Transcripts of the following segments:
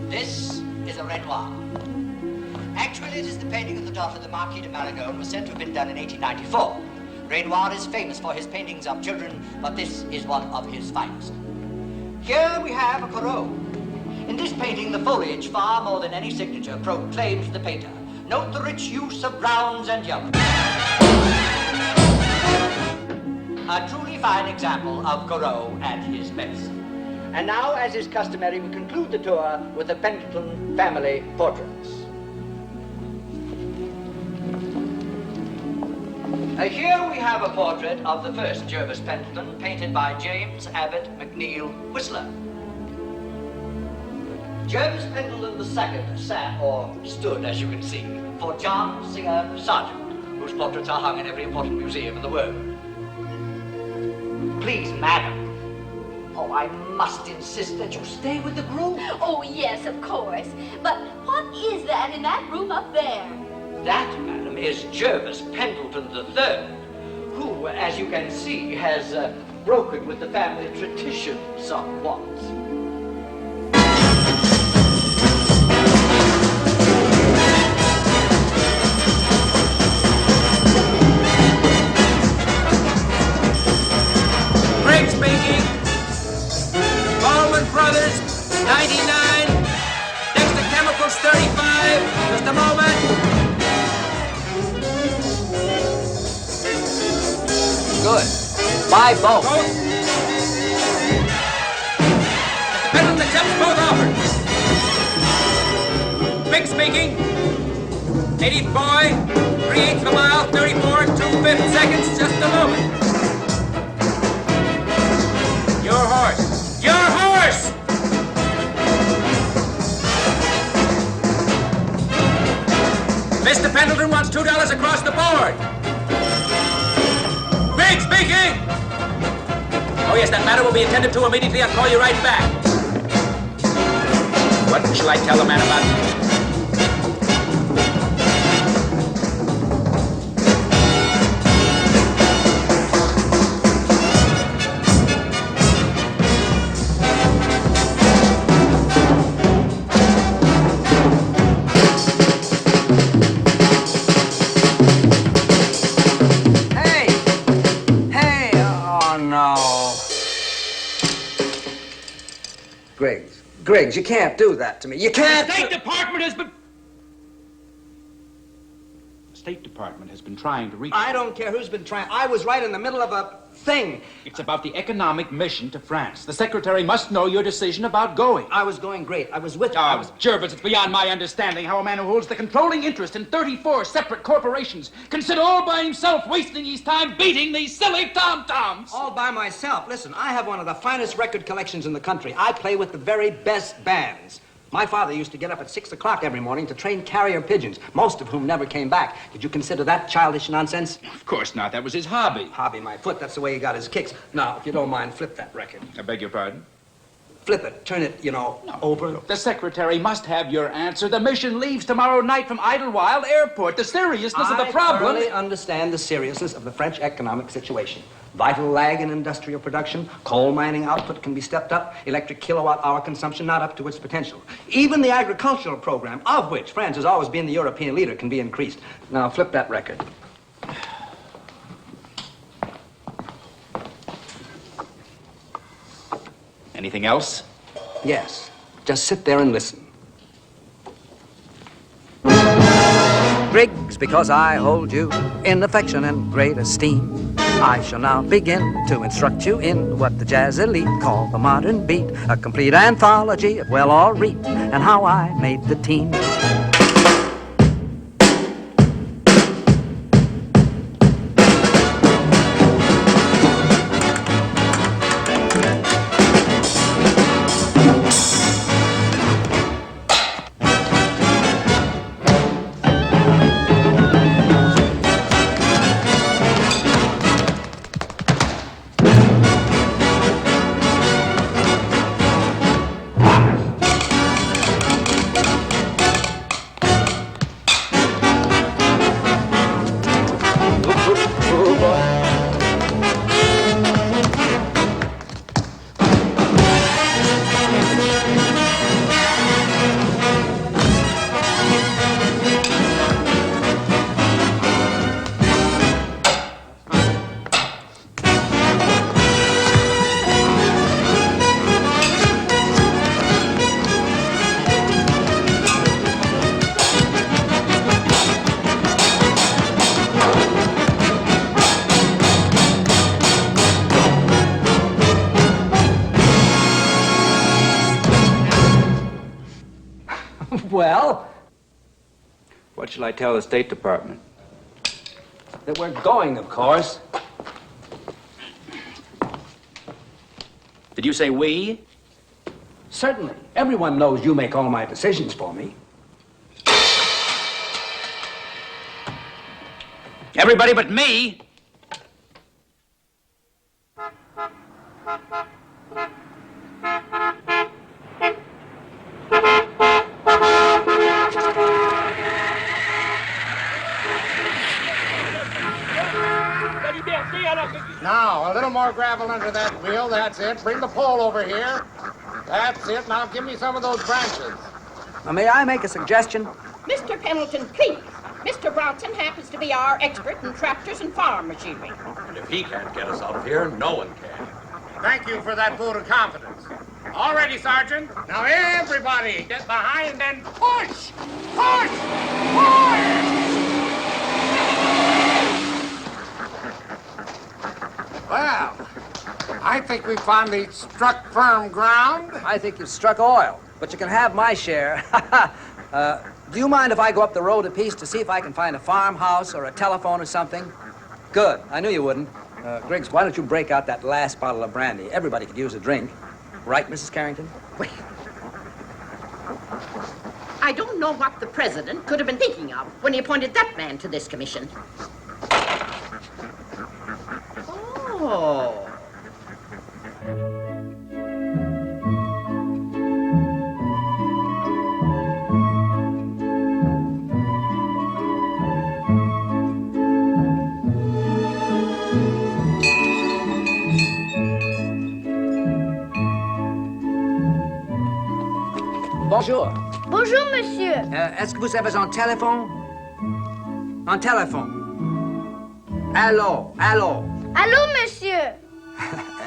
This is a Renoir. Actually, it is the painting of the daughter of the Marquis de Marigol and was said to have been done in 1894. Renoir is famous for his paintings of children, but this is one of his finest. Here we have a Caron. In this painting, the foliage, far more than any signature, proclaims the painter. Note the rich use of browns and yellows. A truly fine example of Caron at his best. And now, as is customary, we conclude the tour with the Pendleton family portraits. Here we have a portrait of the first Jervis Pendleton, painted by James Abbott McNeill Whistler. Jervis Pendleton II sat, or stood, as you can see, for John Singer Sargent, whose portraits are hung in every important museum in the world. Please, madam. Oh, I must insist that you stay with the group. Oh, yes, of course. But what is that in that room up there? That, madam, is Jervis Pendleton III, who, as you can see, has broken with the family tradition somewhat. Greg speaking. Baldwin Brothers, 99. Dexter Chemicals, 35. Just a moment. Good. Buy both. Mr. Pendleton accepts both offers. Big speaking. 80th boy, 3/8 of a mile, 34 and 2/5 seconds. Just a moment. Your horse. Your horse! Mr. Pendleton wants $2 across the board. Big speaking! Oh, yes, that matter will be attended to immediately. I'll call you right back. What shall I tell the man about? Griggs, you can't do that to me. You can't. The State Department has been... The State Department has been trying to reach... I don't care who's been trying. I was right in the middle of a thing. It's about the economic mission to France. The Secretary must know your decision about going. I was going great. I was with... Jervis, it's beyond my understanding how a man who holds the controlling interest in 34 separate corporations can sit all by himself wasting his time beating these silly tom-toms. All by myself. Listen, I have one of the finest record collections in the country. I play with the very best bands. My father used to get up at 6 o'clock every morning to train carrier pigeons, most of whom never came back. Did you consider that childish nonsense? Of course not. That was his hobby. Hobby, my foot. That's the way he got his kicks. Now, if you don't mind, flip that record. I beg your pardon? Flip it. Turn it, over. The Secretary must have your answer. The mission leaves tomorrow night from Idlewild Airport. The seriousness of the problem... I thoroughly understand the seriousness of the French economic situation. Vital lag in industrial production, coal mining output can be stepped up, electric kilowatt-hour consumption not up to its potential. Even the agricultural program, of which France has always been the European leader, can be increased. Now, flip that record. Anything else? Yes. Just sit there and listen. Griggs, because I hold you in affection and great esteem, I shall now begin to instruct you in what the jazz elite call the modern beat, a complete anthology of well-all read and how I made the team. Well? What shall I tell the State Department? That we're going, of course. Did you say we? Certainly. Everyone knows you make all my decisions for me. Everybody but me? Now, a little more gravel under that wheel. That's it. Bring the pole over here. That's it. Now, give me some of those branches. Now, may I make a suggestion? Mr. Pendleton, please. Mr. Bronson happens to be our expert in tractors and farm machinery. And if he can't get us out of here, no one can. Thank you for that vote of confidence. All ready, Sergeant. Now, everybody, get behind and push! Push! Push! Well, I think we finally struck firm ground. I think you've struck oil, but you can have my share. Do you mind if I go up the road a piece to see if I can find a farmhouse or a telephone or something? Good. I knew you wouldn't. Griggs, why don't you break out that last bottle of brandy? Everybody could use a drink. Right, Mrs. Carrington? I don't know what the president could have been thinking of when he appointed that man to this commission. Oh. Bonjour. Bonjour, monsieur. Est-ce que vous avez un téléphone? Un téléphone. Allô, allô. Allô, monsieur.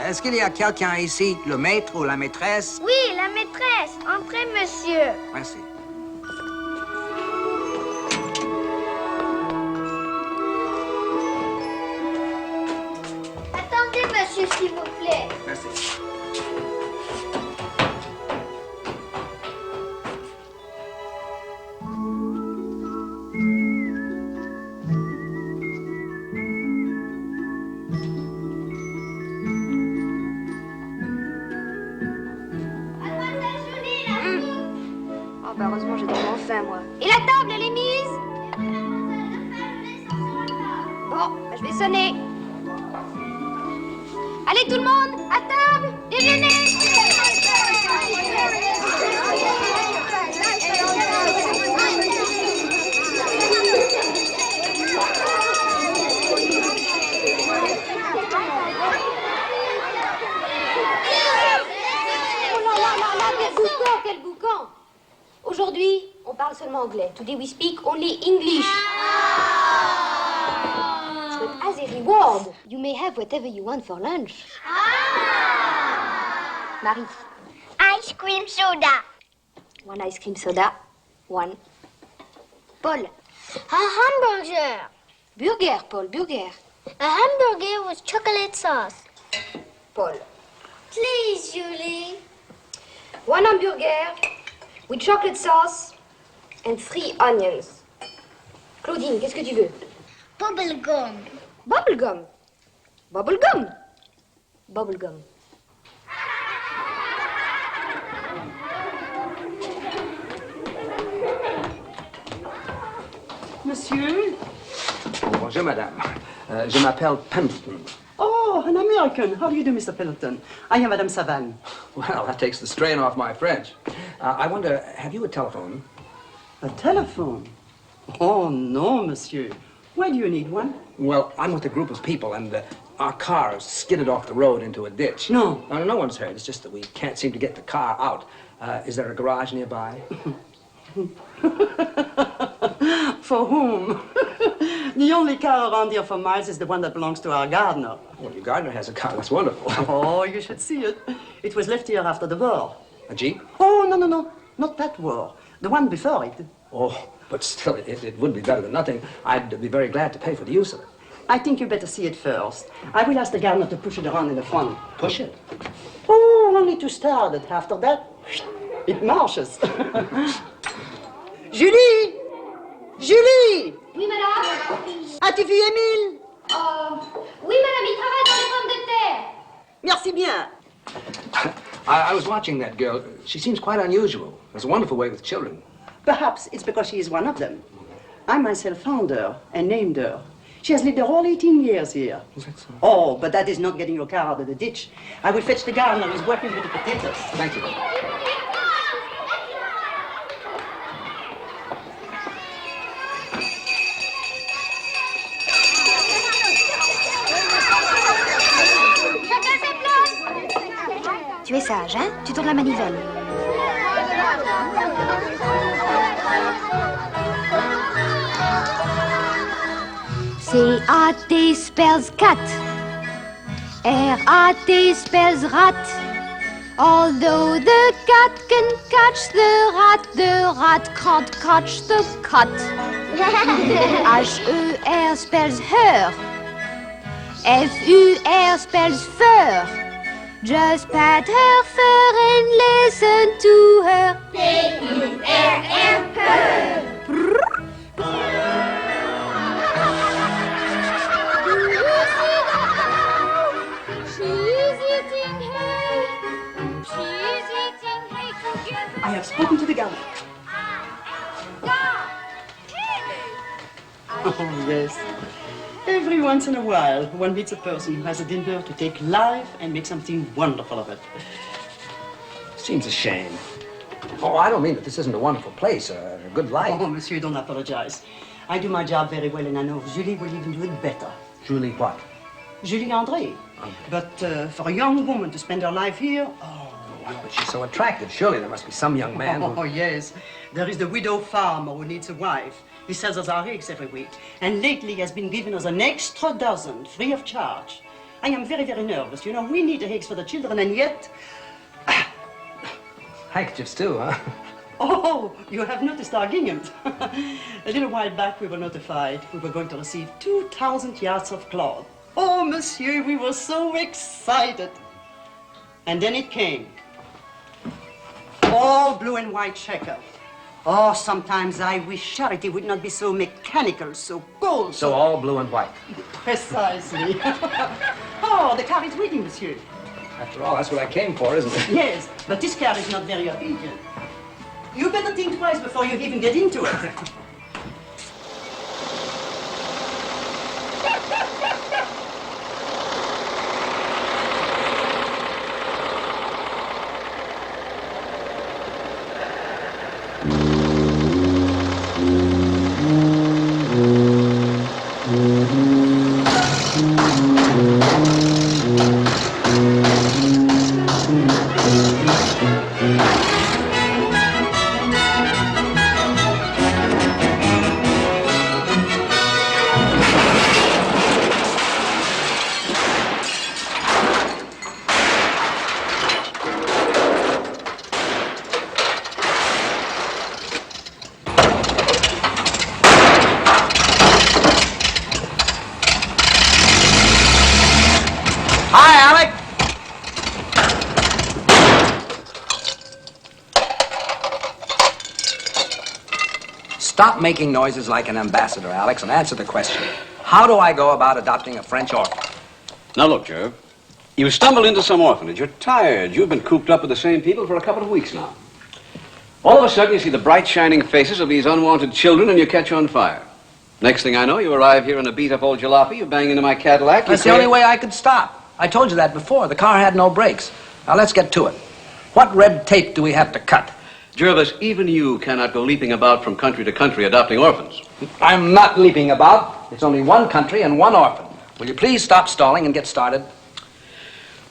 Est-ce qu'il y a quelqu'un ici, le maître ou la maîtresse? Oui, la maîtresse. Entrez, monsieur. Merci. Attendez, monsieur, s'il vous plaît. Merci. Heureusement, j'ai tellement faim, moi. Et la table, elle est mise? Bon, je vais sonner. Allez, tout le monde, à table, déjeuner! Quel boucan! Aujourd'hui, on parle seulement anglais. Today we speak only English. But as a reward, you may have whatever you want for lunch. Marie. Ice cream soda. One ice cream soda. One. Paul. A hamburger. Burger, Paul, burger. A hamburger with chocolate sauce. Paul. Please, Julie. One hamburger with chocolate sauce and 3 onions. Claudine, qu'est-ce que tu veux? Bubblegum. Bubblegum. Bubblegum. Bubblegum. Monsieur? Bonjour, madame. Je m'appelle Pendleton. Oh, an American. How do you do, Mr. Pendleton? I am Madame Savane. Well, that takes the strain off my French. I wonder, have you a telephone? A telephone? Oh, no, monsieur. Why do you need one? Well, I'm with a group of people, and our car skidded off the road into a ditch. No. No one's hurt. It's just that we can't seem to get the car out. Is there a garage nearby? For whom? The only car around here for miles is the one that belongs to our gardener. Well, your gardener has a car. That's wonderful. Oh, you should see it. It was left here after the war. A Jeep? Oh, no. Not that war. The one before it. Oh, but still, it would be better than nothing. I'd be very glad to pay for the use of it. I think you better see it first. I will ask the gardener to push it around in the front. Push it? Oh, only to start it. After that, it marches. Julie! Julie! Oui, madame? As-tu vu Émile? Oui, madame, il travaille dans les pommes de terre. Merci bien. I was watching that girl. She seems quite unusual. There's a wonderful way with children. Perhaps it's because she is one of them. I myself found her and named her. She has lived her whole 18 years here. Is that so? Oh, but that is not getting your car out of the ditch. I will fetch the gardener who's working with the potatoes. Thank you. Tu es sage, hein? Tu tournes la manivelle. C-A-T spells cat. R-A-T spells rat. Although the cat can catch the rat can't catch the cat. H-E-R spells her. F-U-R spells fur. Just pat her fur and listen to her. P-U-R-R, her. I have spoken to the governor. Oh, yes. Every once in a while, one meets a person who has a dinner to take life and make something wonderful of it. Seems a shame. Oh, I don't mean that this isn't a wonderful place, a good life. Oh, monsieur, don't apologize. I do my job very well, and I know Julie will even do it better. Julie what? Julie André. But for a young woman to spend her life here, But she's so attractive. Surely there must be some young man who... Oh, yes. There is the widow farmer who needs a wife. He sells us our eggs every week. And lately he has been giving us an extra dozen, free of charge. I am very, very nervous. You know, we need the eggs for the children, and yet... Handkerchiefs too, huh? Oh, you have noticed our ginghams. A little while back we were notified we were going to receive 2,000 yards of cloth. Oh, monsieur, we were so excited. And then it came. All blue and white checker. Oh, sometimes I wish charity would not be so mechanical, so cold. So all blue and white. Precisely. Oh, the car is waiting, monsieur. After all, that's what I came for, isn't it? Yes, but this car is not very obedient. You better think twice before you even get into it. Stop making noises like an ambassador, Alex, and answer the question. How do I go about adopting a French orphan? Now, look, Jerv. You stumbled into some orphanage. You're tired. You've been cooped up with the same people for a couple of weeks now. All of a sudden, you see the bright, shining faces of these unwanted children, and you catch on fire. Next thing I know, you arrive here in a beat-up old jalopy. You bang into my Cadillac. That's the only way I could stop. I told you that before. The car had no brakes. Now, let's get to it. What red tape do we have to cut? Jervis, even you cannot go leaping about from country to country adopting orphans. I'm not leaping about. It's only one country and one orphan. Will you please stop stalling and get started?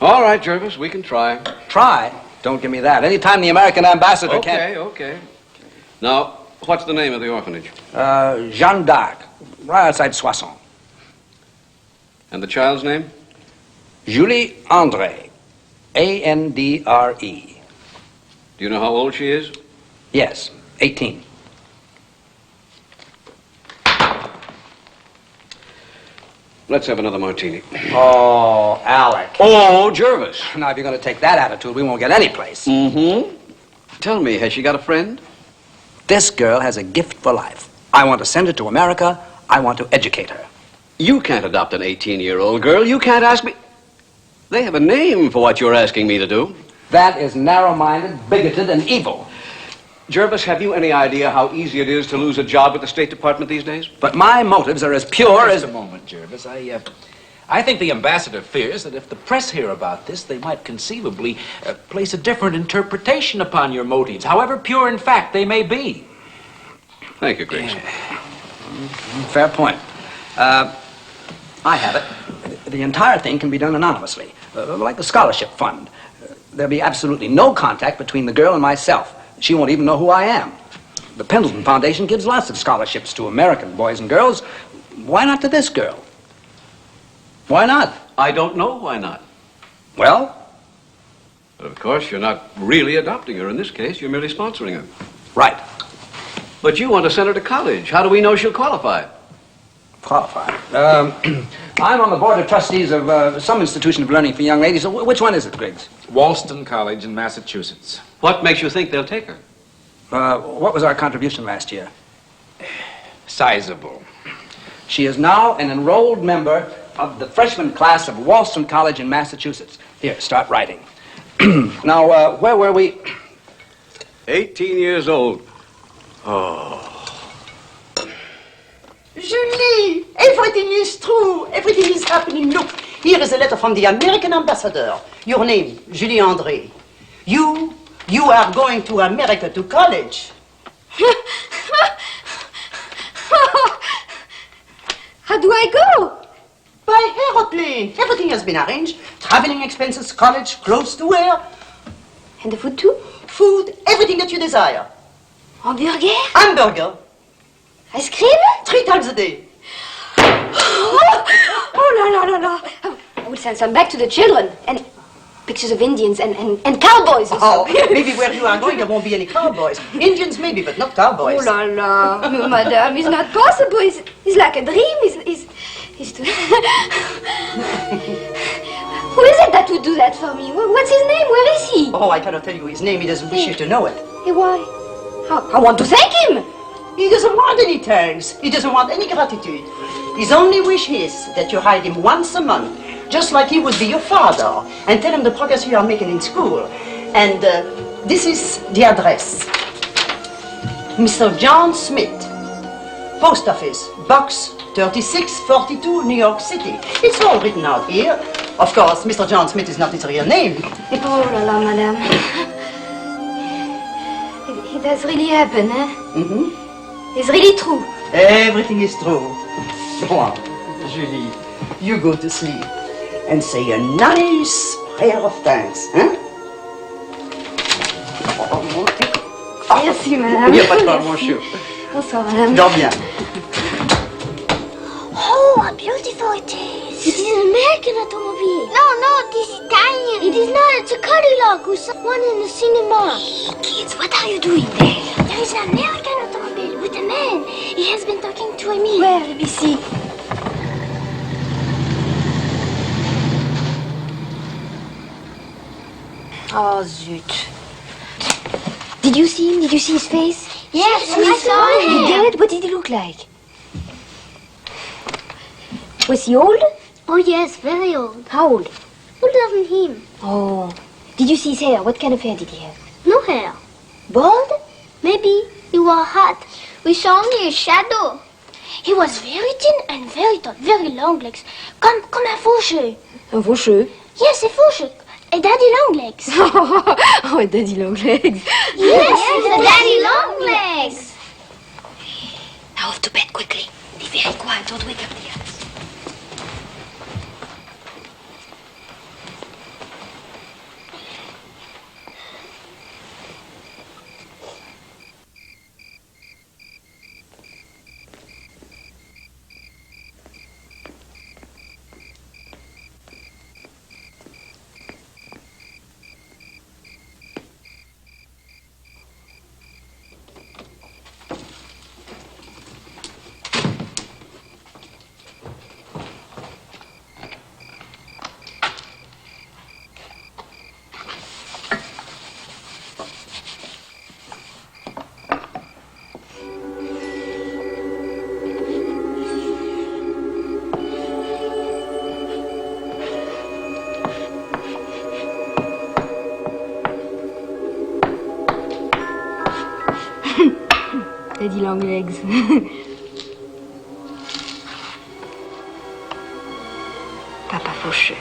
All right, Jervis, we can try. Try? Don't give me that. Anytime the American ambassador can't... Okay. Now, what's the name of the orphanage? Jeanne d'Arc, right outside Soissons. And the child's name? Julie André, A-N-D-R-E. Do you know how old she is? Yes, 18. Let's have another martini. Oh, Alec. Oh, Jervis. Now, if you're going to take that attitude, we won't get any place. Mm-hmm. Tell me, has she got a friend? This girl has a gift for life. I want to send her to America. I want to educate her. You can't adopt an 18-year-old girl. You can't ask me... They have a name for what you're asking me to do. That is narrow-minded, bigoted, and evil. Jervis, have you any idea how easy it is to lose a job at the State Department these days? But my motives are as pure as... Just a moment, Jervis. I think the ambassador fears that if the press hear about this, they might conceivably place a different interpretation upon your motives, however pure in fact they may be. Thank you, Griggs. Fair point. I have it. The entire thing can be done anonymously, like the scholarship fund. There'll be absolutely no contact between the girl and myself. She won't even know who I am. The Pendleton Foundation gives lots of scholarships to American boys and girls. Why not to this girl? Why not? I don't know why not. Well? But of course, you're not really adopting her in this case. You're merely sponsoring her. Right. But you want to send her to college. How do we know she'll qualify? Qualify? I'm on the board of trustees of some institution of learning for young ladies. Which one is it, Griggs? Walston College in Massachusetts. What makes you think they'll take her? What was our contribution last year? Sizable. She is now an enrolled member of the freshman class of Walston College in Massachusetts. Here, start writing. Now, where were we? 18 years old. Oh. Julie, everything is true. Everything is happening. Look, here is a letter from the American ambassador. Your name, Julie André. You are going to America to college. How do I go? By aeroplane. Everything has been arranged. Traveling expenses, college, clothes to wear. And the food too? Food, everything that you desire. Hamburger? Hamburger. Ice cream? 3 times a day. Oh, no. I will send some back to the children. And pictures of Indians and cowboys and Oh, so. maybe where you are going there won't be any cowboys. Indians maybe, but not cowboys. Oh, la. No, madame, it's not possible. It's like a dream. It's too... Who is it that would do that for me? What's his name? Where is he? Oh, I cannot tell you his name. He doesn't wish you to know it. Hey, why? I want to thank him. He doesn't want any thanks. He doesn't want any gratitude. His only wish is that you hide him once a month, just like he would be your father, and tell him the progress you are making in school. And this is the address. Mr. John Smith, Post Office, Box 3642, New York City. It's all written out here. Of course, Mr. John Smith is not his real name. Oh, la, madame. It has really happened, eh? Mm-hmm. It's really true. Everything is true. Go on, Julie. You go to sleep and say a nice prayer of thanks, hein? Merci, madame. Il n'y a pas de quoi, monsieur. Bonsoir, madame. Dors bien. Oh, how beautiful it is. It is an American automobile. No, it is Italian. It is not. It's a Cadillac with someone in the cinema. Hey, kids, what are you doing there? There is an American automobile with a man. He has been talking to Emile. Where? Let me see. Oh, zut. Did you see him? Did you see his face? Yes, we saw him. You did? What did he look like? Was he old? Oh, yes, very old. How old? Older than him. Oh. Did you see his hair? What kind of hair did he have? No hair. Bald? Maybe he wore a hat. We saw only his shadow. He was very thin and very tall, very long legs. Comme un faucheux. Un faucheux? Yes, a faucheux. A daddy long legs. Oh, a daddy long legs. Yes, a daddy long legs. Now off to bed quickly. Be very quiet. Don't wake up the others. T'as dit long legs. Papa fauché.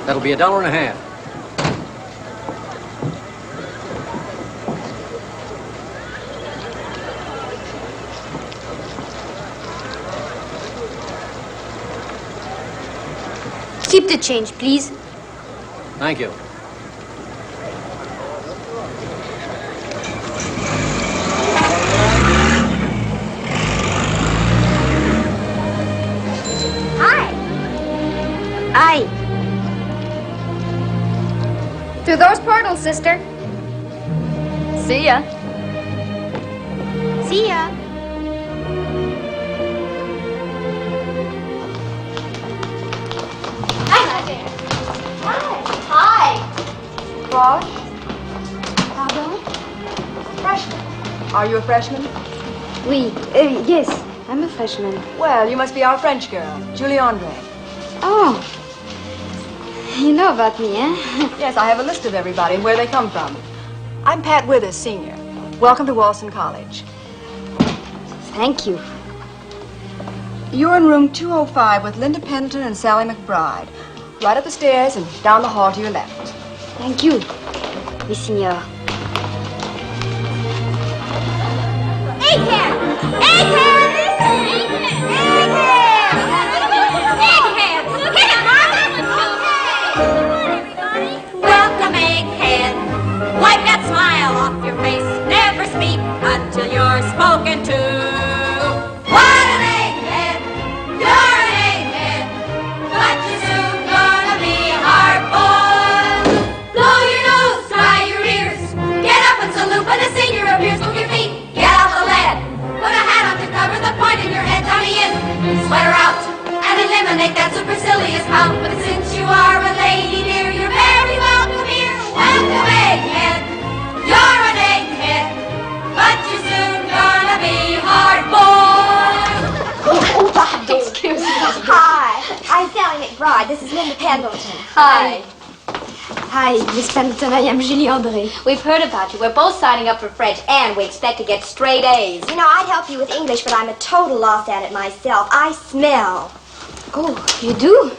That'll be $1.50. Keep the change, please. Thank you. Hi. Through those portals, sister. See ya. See ya. Bosch? Pardon? Freshman. Are you a freshman? Oui. Yes, I'm a freshman. Well, you must be our French girl, Julie Andre. Oh. You know about me, eh? Yes, I have a list of everybody and where they come from. I'm Pat Withers, senior. Welcome to Walson College. Thank you. You're in room 205 with Linda Pendleton and Sally McBride. Right up the stairs and down the hall to your left. Thank you, oui, signor. Egghead! Welcome, Egghead. Wipe McBride. This is Linda Pendleton. Hi. Hi, Miss Pendleton. I am Julie André. We've heard about you. We're both signing up for French, and we expect to get straight A's. You know, I'd help you with English, but I'm a total loss at it myself. I smell. Oh, you do?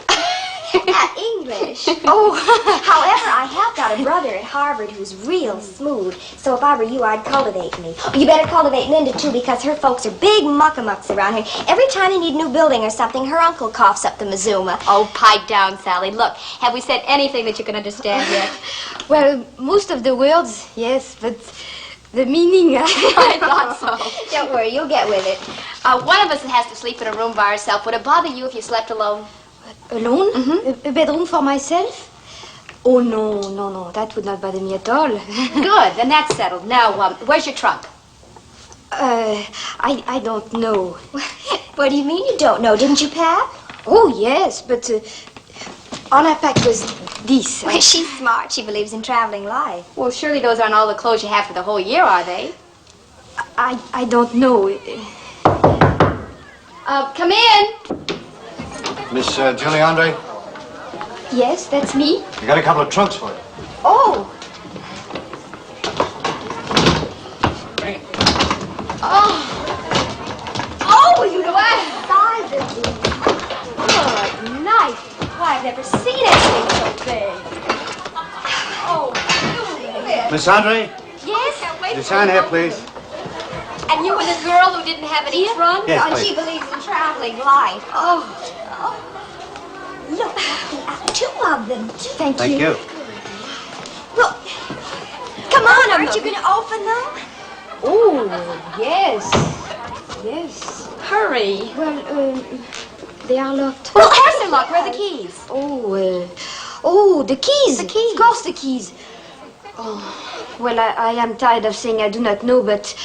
At English. Oh. However, I have got a brother at Harvard who's real smooth, so if I were you, I'd cultivate me. You better cultivate Linda, too, because her folks are big muckamucks around here. Every time they need a new building or something, her uncle coughs up the Mazuma. Oh, pipe down, Sally. Look, have we said anything that you can understand yet? Well, most of the words, yes, but the meaning... I thought so. Don't worry, you'll get with it. One of us has to sleep in a room by herself. Would it bother you if you slept alone? Alone? Mm-hmm. A bedroom for myself? Oh, no, that would not bother me at all. Good, then that's settled. Now, where's your trunk? I don't know. What do you mean you don't know? Didn't you pack? Oh, yes, but all I packed was this. Well, she's smart. She believes in traveling life. Well, surely those aren't all the clothes you have for the whole year, are they? I don't know. Come in. Miss Julie Andre, Yes, that's me. I got a couple of trunks for you. Oh. Oh, you know what? Size of these. Good night. Why, I've never seen anything so big. Oh, Miss Andre, yes? you sign here, please. And you were the girl who didn't have any trunk? Yes, And please. she believes in traveling life. Oh. Look, two of them. Thank you. Thank you. Look, come on, aren't you going to open them? Oh, yes. Yes. Hurry. Well, they are locked. Well, of course they're locked. Where are the keys? Oh, the keys. The keys. Of course, the keys. Oh, well, I am tired of saying I do not know, but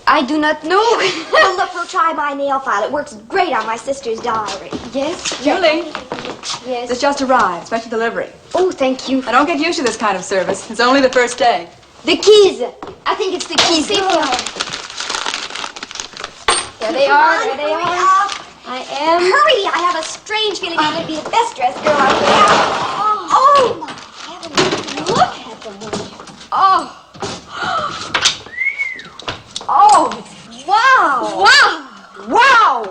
I do not know. Well, look, we'll try my nail file. It works great on my sister's diary. Yes? Julie, Yes. this just arrived. Special delivery. Oh, thank you. I don't get used to this kind of service. It's only the first day. The keys. I think it's the keys. There they are. There they Hurry are. up. I am. Hurry! I have a strange feeling I'm going to be the best dressed girl out there. Oh, my heavens. Look at them. Oh. Oh, wow. Wow. Wow.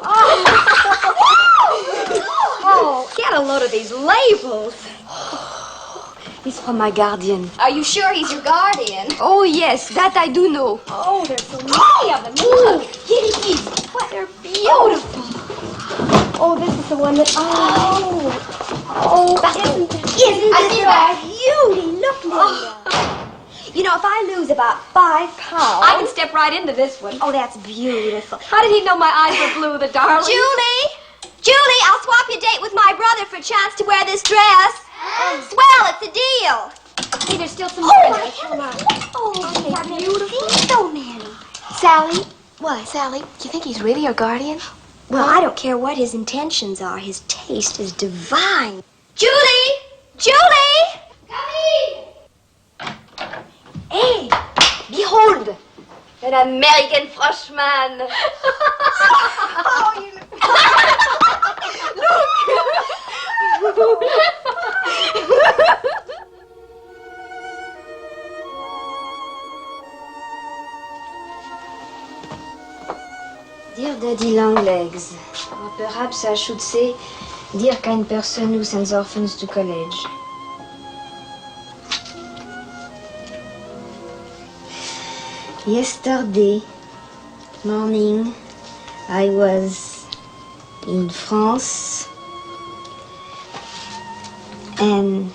Oh, get a load of these labels. It's from my guardian. Are you sure he's your guardian? Oh, yes, that I do know. Oh, there's so many of them. Look. Here it is. What, they're beautiful. Oh, this is the one that... Oh, isn't this a beauty? Look, Linda. You know, if I lose about 5 pounds... I can step right into this one. Oh, that's beautiful. How did he know my eyes were blue, the darling? Julie, I'll swap your date with my brother for a chance to wear this dress. Swell, it's a deal. Hey, there's still some more in there. Oh, I've never seen so many. Sally? What, Sally? Do you think he's really your guardian? Well, I don't care what his intentions are. His taste is divine. Julie! Julie! Come in! Hey, behold, an American Frenchman. Oh, you look... Dear Daddy Longlegs, or perhaps I should say, dear kind person who sends orphans to college. Yesterday morning, I was in France, and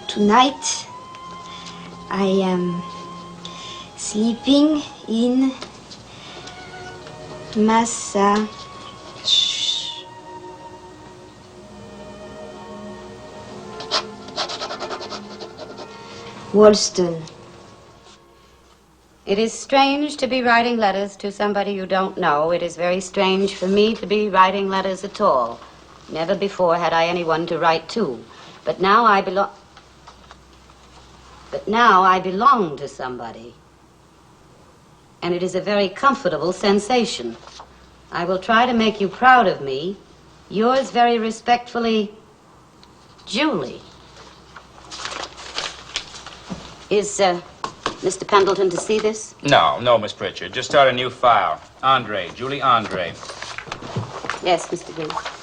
tonight I am sleeping in Massa. Wollstone. It is strange to be writing letters to somebody you don't know. It is very strange for me to be writing letters at all. Never before had I anyone to write to. But now I belong to somebody. And it is a very comfortable sensation. I will try to make you proud of me. Yours very respectfully, Julie. Is, Mr. Pendleton to see this? No, Miss Pritchard. Just start a new file. Andre, Julie Andre. Yes, Mr. Griggs.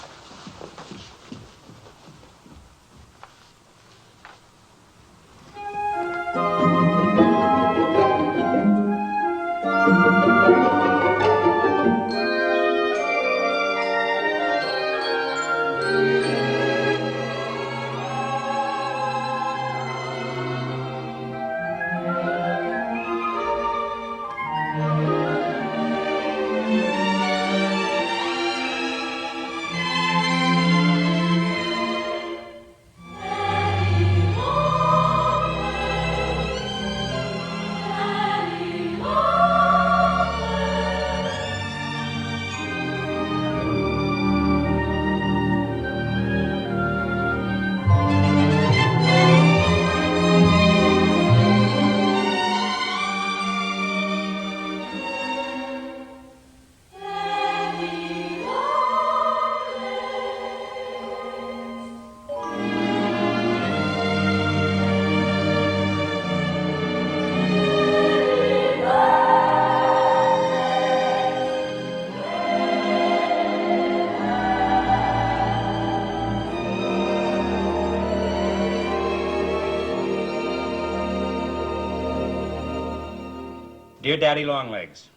Dear Daddy Longlegs,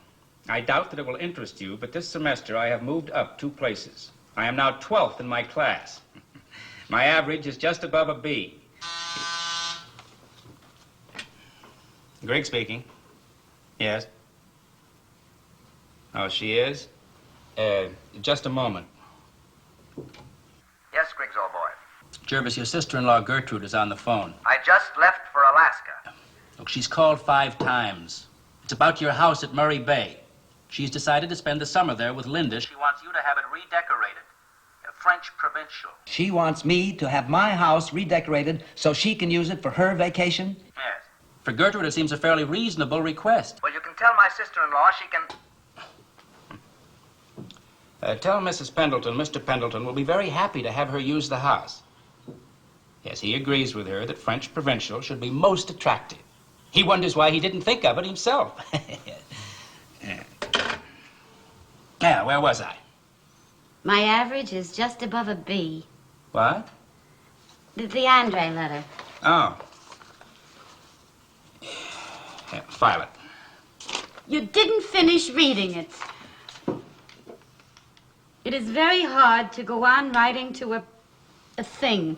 I doubt that it will interest you, but this semester I have moved up 2 places. I am now 12th in my class. My average is just above a B. Greg speaking. Yes. Oh, she is? Just a moment. Yes, Griggs, old boy. Jervis, your sister-in-law Gertrude is on the phone. I just left for Alaska. Look, she's called 5 times. It's about your house at Murray Bay. She's decided to spend the summer there with Linda. She wants you to have it redecorated. A French provincial. She wants me to have my house redecorated so she can use it for her vacation? Yes. For Gertrude, it seems a fairly reasonable request. Well, you can tell my sister-in-law she can... Tell Mrs. Pendleton, Mr. Pendleton will be very happy to have her use the house. Yes, he agrees with her that French provincial should be most attractive. He wonders why he didn't think of it himself. Now, where was I? My average is just above a B. What? The Andre letter. Oh. Yeah, file it. You didn't finish reading it. It is very hard to go on writing to a thing.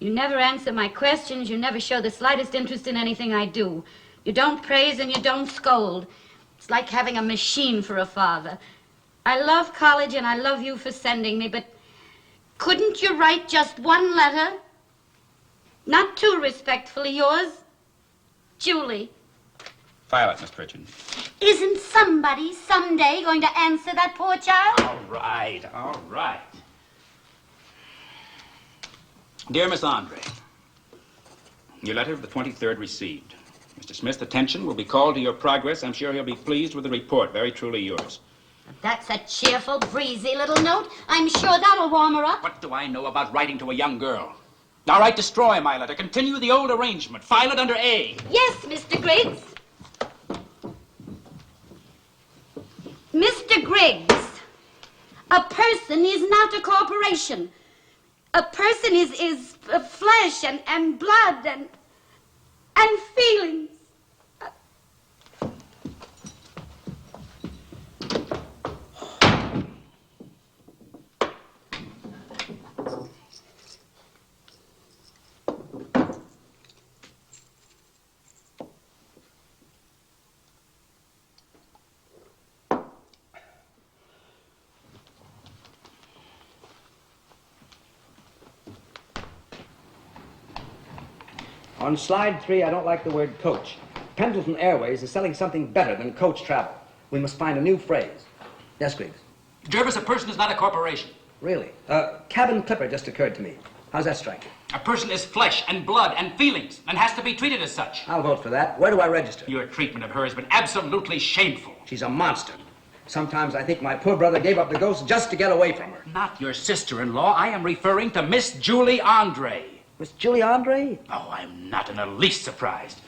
You never answer my questions. You never show the slightest interest in anything I do. You don't praise and you don't scold. It's like having a machine for a father. I love college and I love you for sending me, but couldn't you write just 1 letter? Not too respectfully yours, Julie. File it, Miss Pritchard. Isn't somebody someday going to answer that poor child? All right. Dear Miss Andre, your letter of the 23rd received. Mr. Smith's attention will be called to your progress. I'm sure he'll be pleased with the report. Very truly yours. That's a cheerful, breezy little note. I'm sure that'll warm her up. What do I know about writing to a young girl? All right, destroy my letter. Continue the old arrangement. File it under A. Yes, Mr. Griggs. Mr. Griggs, a person is not a corporation. A person is flesh and blood and feelings. On slide 3, I don't like the word coach. Pendleton Airways is selling something better than coach travel. We must find a new phrase. Yes, Griggs? Jervis, a person is not a corporation. Really? Cabin clipper just occurred to me. How's that strike you? A person is flesh and blood and feelings and has to be treated as such. I'll vote for that. Where do I register? Your treatment of her has been absolutely shameful. She's a monster. Sometimes I think my poor brother gave up the ghost just to get away from her. Not your sister-in-law. I am referring to Miss Julie Andre. Miss Julie Andre? Oh, I'm not in the least surprised.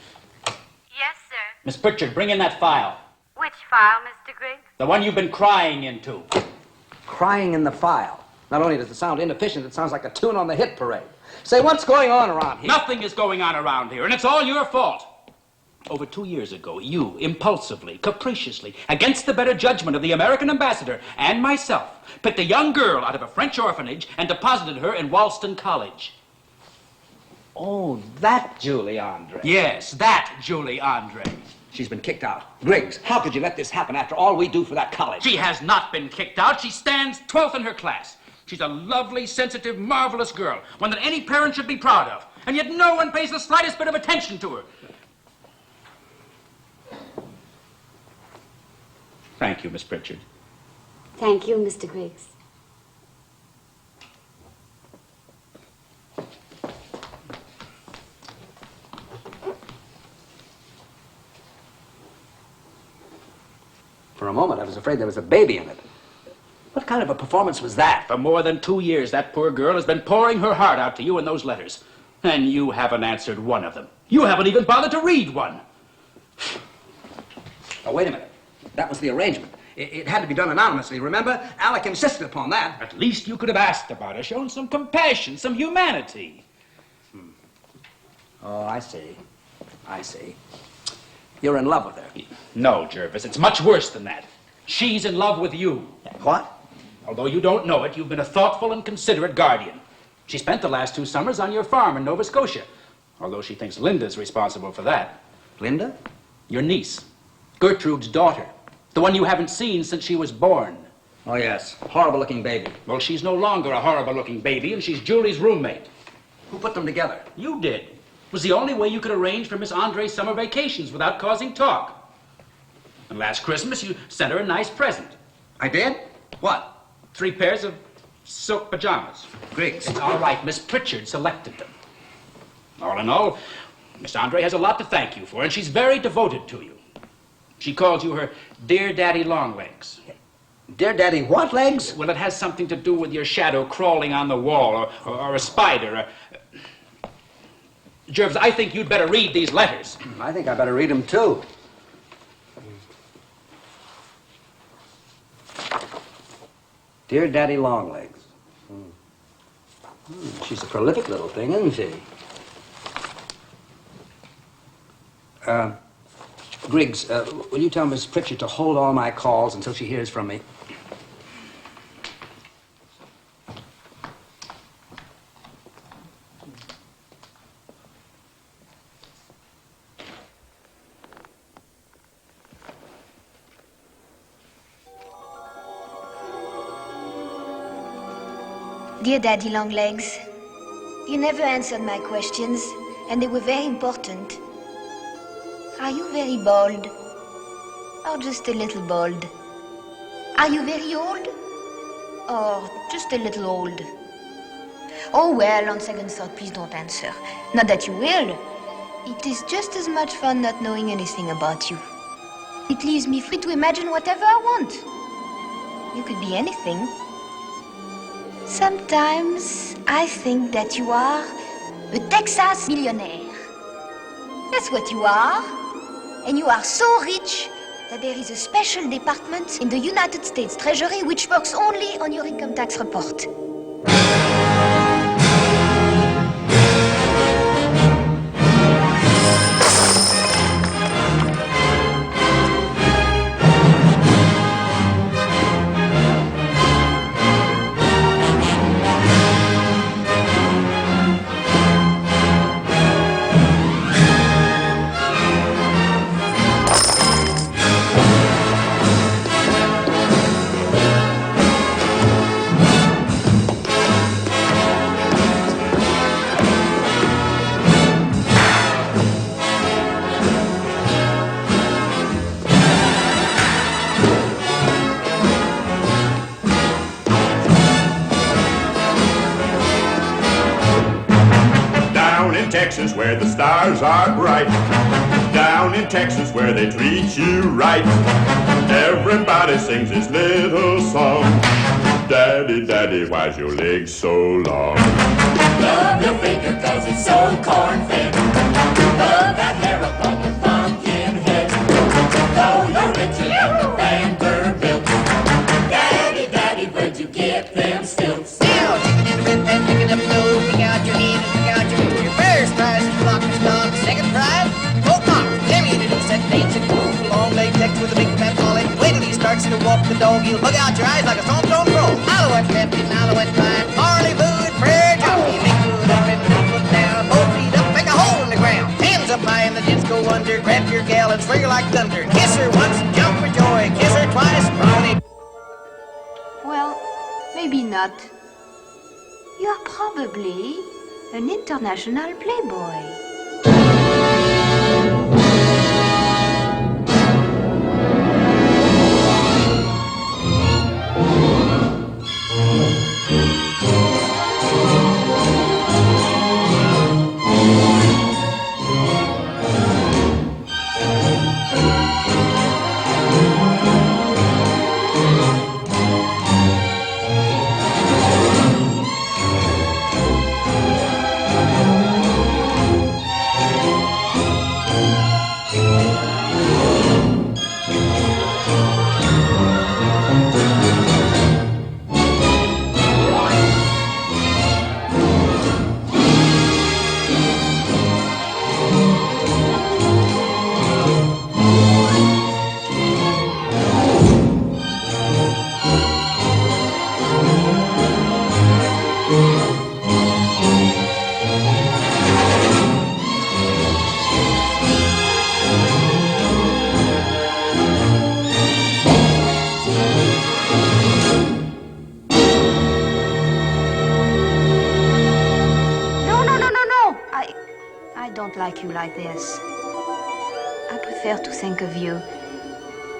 Yes, sir. Miss Pritchard, bring in that file. Which file, Mr. Griggs? The one you've been crying into. Crying in the file. Not only does it sound inefficient, it sounds like a tune on the hit parade. Say, what's going on around here? Nothing is going on around here, and it's all your fault. Over 2 years ago, you, impulsively, capriciously, against the better judgment of the American ambassador and myself, picked a young girl out of a French orphanage and deposited her in Walston College. Oh, that Julie Andre. Yes, that Julie Andre. She's been kicked out. Griggs, how could you let this happen after all we do for that college? She has not been kicked out. She stands 12th in her class. She's a lovely, sensitive, marvelous girl, one that any parent should be proud of. And yet no one pays the slightest bit of attention to her. Thank you, Miss Pritchard. Thank you, Mr. Griggs. For a moment, I was afraid there was a baby in it. What kind of a performance was that? For more than 2 years, that poor girl has been pouring her heart out to you in those letters. And you haven't answered one of them. You haven't even bothered to read one. Oh, wait a minute. That was the arrangement. It had to be done anonymously, remember? Alec insisted upon that. At least you could have asked about her, shown some compassion, some humanity. Oh, I see. I see. You're in love with her. No, Jervis, it's much worse than that. She's in love with you. What? Although you don't know it, you've been a thoughtful and considerate guardian. She spent the last 2 summers on your farm in Nova Scotia, although she thinks Linda's responsible for that. Linda? Your niece, Gertrude's daughter, the one you haven't seen since she was born. Oh, yes. Horrible-looking baby. Well, she's no longer a horrible-looking baby, and she's Julie's roommate. Who put them together? You did. It was the only way you could arrange for Miss Andre's summer vacations without causing talk. And last Christmas, you sent her a nice present. I did? What? 3 pairs of silk pajamas. Griggs. All right, Miss Pritchard selected them. All in all, Miss Andre has a lot to thank you for, and she's very devoted to you. She calls you her Dear Daddy Longlegs. Dear Daddy what legs? Well, it has something to do with your shadow crawling on the wall, or a spider. Jervis, I think you'd better read these letters. I think I better read them, too. Dear Daddy Longlegs. She's a prolific little thing, isn't she? Griggs, will you tell Miss Pritchard to hold all my calls until she hears from me? Dear Daddy Longlegs, you never answered my questions, and they were very important. Are you very bold? Or just a little bold? Are you very old? Or just a little old? Oh well, on second thought, please don't answer. Not that you will. It is just as much fun not knowing anything about you. It leaves me free to imagine whatever I want. You could be anything. Sometimes I think that you are a Texas millionaire. That's what you are. And you are so rich that there is a special department in the United States Treasury which works only on your income tax report. Texas where the stars are bright. Down in Texas where they treat you right. Everybody sings this little song. Daddy, Daddy, why's your leg so long? Love your finger 'cause it's so corn-fed. Love that hair upon your pumpkin head. Though you're richer than the Vanderbilt. Daddy, Daddy, where'd you get them stilts? Now, digging in the red pen, picking up the nose, pick out your hand and pick out your move. Your first prize is block and stock. Second prize, Coke Mark. Jimmy to do set dancing, move long latex with a big fat molly. Wait till he starts to walk the dog. He'll bug out your eyes like a stone crow. Alouette Captain, Alouette Pine, Marley Food, Prayer Jockey. Make good up and put foot down. Both feet up, make a hole in the ground. Hands up high and the dents go under. Grab your gal and swing her like thunder. Kiss her once, jump for joy. Kiss her twice, brownie. Well, maybe not. You are probably an international playboy. Like you like this. I prefer to think of you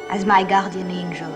as my guardian angel.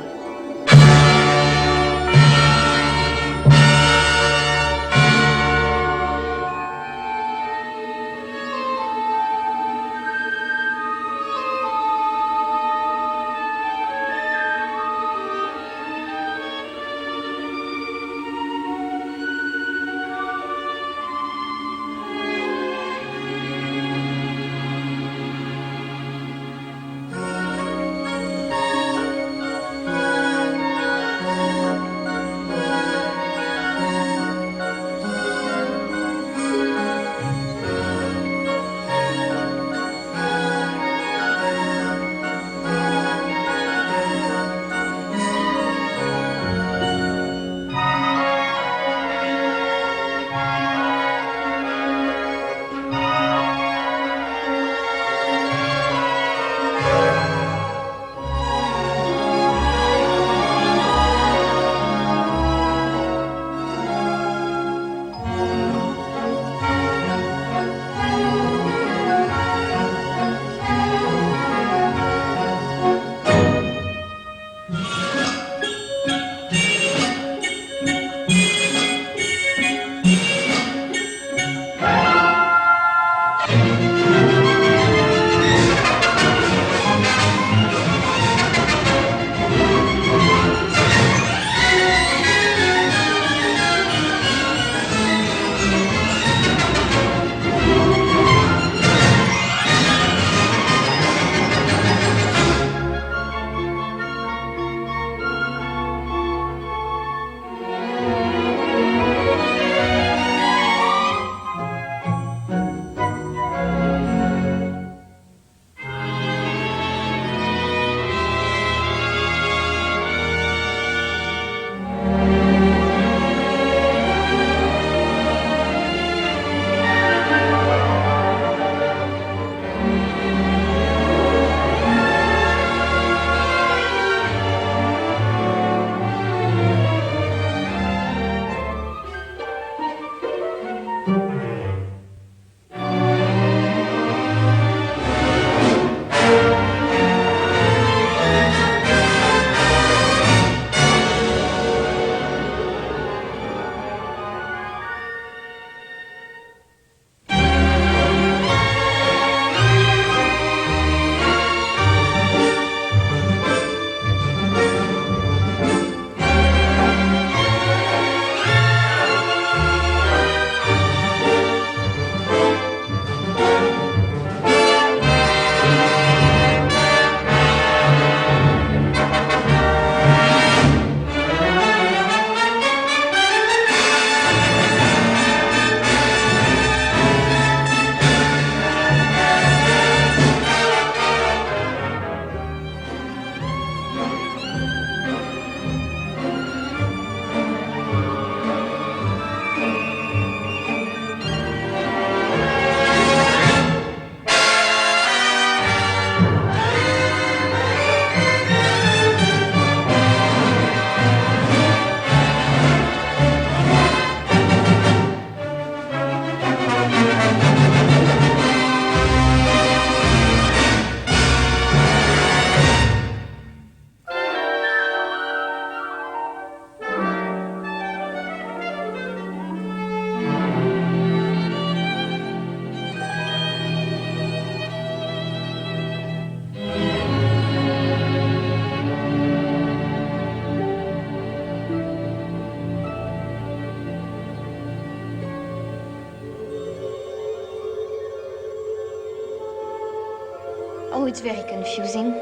It's very confusing.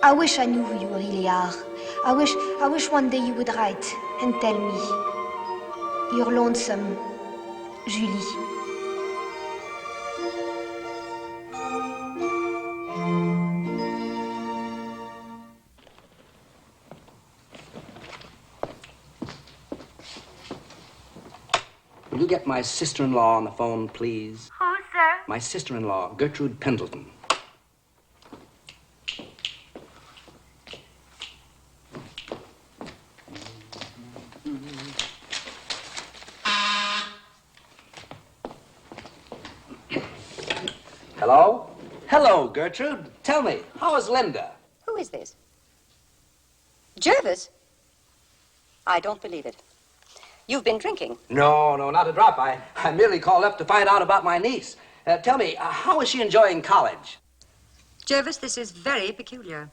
I wish I knew who you really are. I wish one day you would write and tell me. Your lonesome Julie. Will you get my sister-in-law on the phone, please? Who, sir? My sister-in-law, Gertrude Pendleton. Hello? Hello, Gertrude. Tell me, how is Linda? Who is this? Jervis? I don't believe it. You've been drinking. No, not a drop. I merely called up to find out about my niece. Tell me, how is she enjoying college? Jervis, this is very peculiar.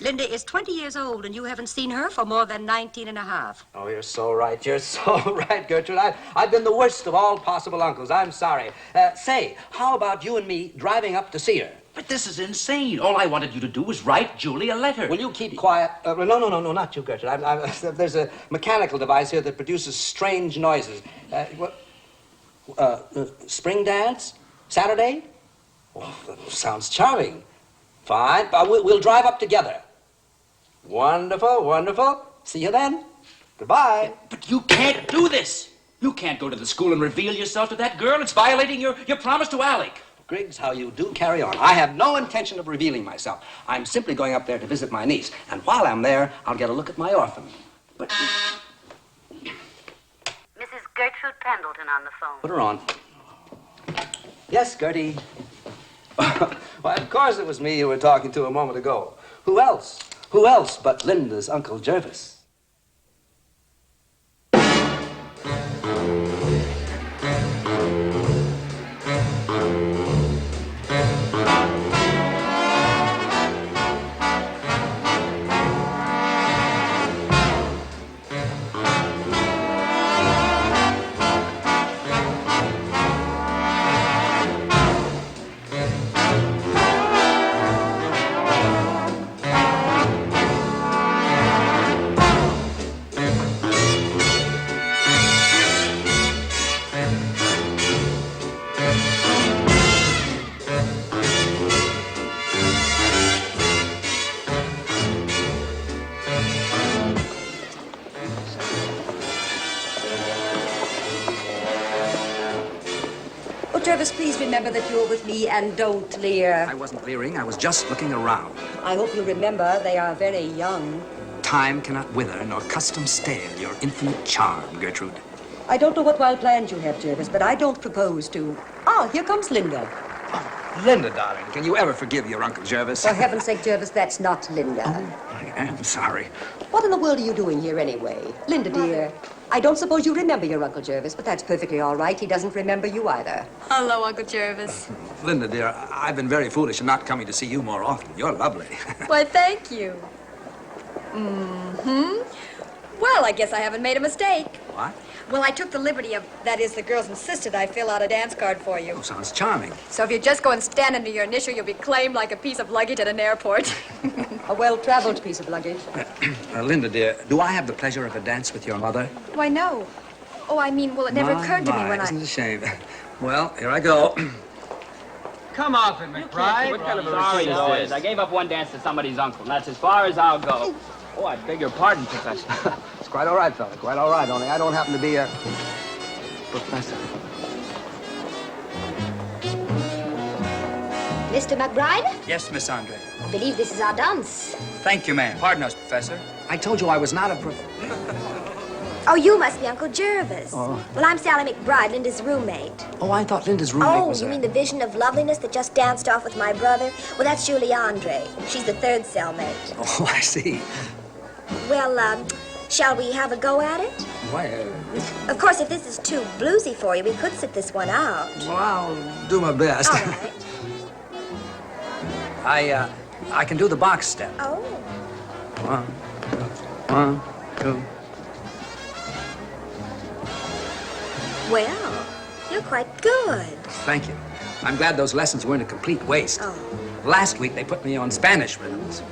Linda is 20 years old, and you haven't seen her for more than 19 and a half. Oh, you're so right. You're so right, Gertrude. I've been the worst of all possible uncles. I'm sorry. Say, how about you and me driving up to see her? But this is insane. All I wanted you to do was write Julie a letter. Will you keep quiet? No, not you, Gertrude. There's a mechanical device here that produces strange noises. Spring dance? Saturday? Oh, that sounds charming. Fine. We'll drive up together. Wonderful, wonderful. See you then. Goodbye. But you can't do this. You can't go to the school and reveal yourself to that girl. It's violating your promise to Alec. Griggs, how you do carry on. I have no intention of revealing myself. I'm simply going up there to visit my niece. And while I'm there, I'll get a look at my orphan. But... Mrs. Gertrude Pendleton on the phone. Put her on. Yes, Gertie. Why, of course it was me you were talking to a moment ago. Who else? Who else but Linda's Uncle Jervis? Jervis, please remember that you're with me and don't leer. I wasn't leering. I was just looking around. I hope you remember they are very young. Time cannot wither nor custom stale your infinite charm, Gertrude. I don't know what wild plans you have, Jervis, but I don't propose to. Ah, here comes Linda. Oh, Linda, darling, can you ever forgive your Uncle Jervis? For heaven's sake, Jervis, that's not Linda. Oh, I am sorry. What in the world are you doing here anyway? Linda, dear, I don't suppose you remember your Uncle Jervis, but that's perfectly all right. He doesn't remember you either. Hello, Uncle Jervis. Linda, dear, I've been very foolish in not coming to see you more often. You're lovely. Why, thank you. Well, I guess I haven't made a mistake. What? Well, I took the liberty of, that is, the girls insisted I fill out a dance card for you. Oh, sounds charming. So if you just go and stand under your initial, you'll be claimed like a piece of luggage at an airport. A well-traveled piece of luggage. Linda, dear, do I have the pleasure of a dance with your mother? Why, no. Oh, I mean, well, it never occurred to me when Isn't it a shame? Well, here I go. Come off it, McBride. What kind of sorry is this? I gave up one dance to somebody's uncle, and that's as far as I'll go. Oh, I beg your pardon, Professor. It's quite all right, fella. Quite all right, only I don't happen to be a professor. Mr. McBride? Yes, Miss Andre. I believe this is our dance. Thank you, ma'am. Pardon us, Professor. I told you I was not a Oh, you must be Uncle Jervis. Oh. Well, I'm Sally McBride, Linda's roommate. Oh, I thought Linda's roommate was you mean the vision of loveliness that just danced off with my brother? Well, that's Julie Andre. She's the third cellmate. Oh, I see. Well, shall we have a go at it? Why, Of course, if this is too bluesy for you, we could sit this one out. well, I'll do my best. All right. I can do the box step. Oh. 1, 2. Well, you're quite good. Thank you. I'm glad those lessons weren't a complete waste. Oh. Last week, they put me on Spanish rhythms.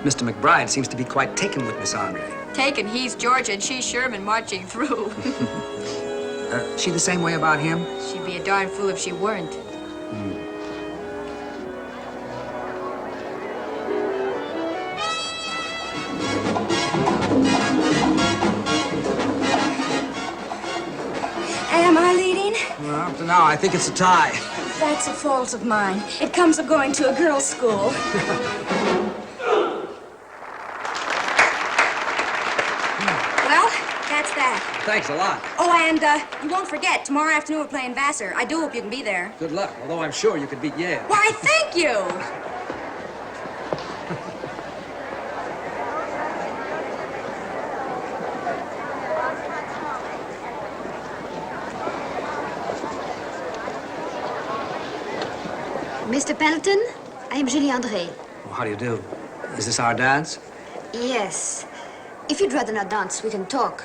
Mr. McBride seems to be quite taken with Miss Andre. Taken, he's Georgia and she's Sherman marching through. She the same way about him? She'd be a darn fool if she weren't. Am I leading? Well, up to now, I think it's a tie. That's a fault of mine. It comes of going to a girls' school. Well, that's that. Thanks a lot. Oh, and you won't forget, tomorrow afternoon we're playing Vassar. I do hope you can be there. Good luck, although I'm sure you could beat Yale. Why, thank you! Mr. Pendleton, I am Julie André. Well, how do you do? Is this our dance? Yes. If you'd rather not dance, we can talk.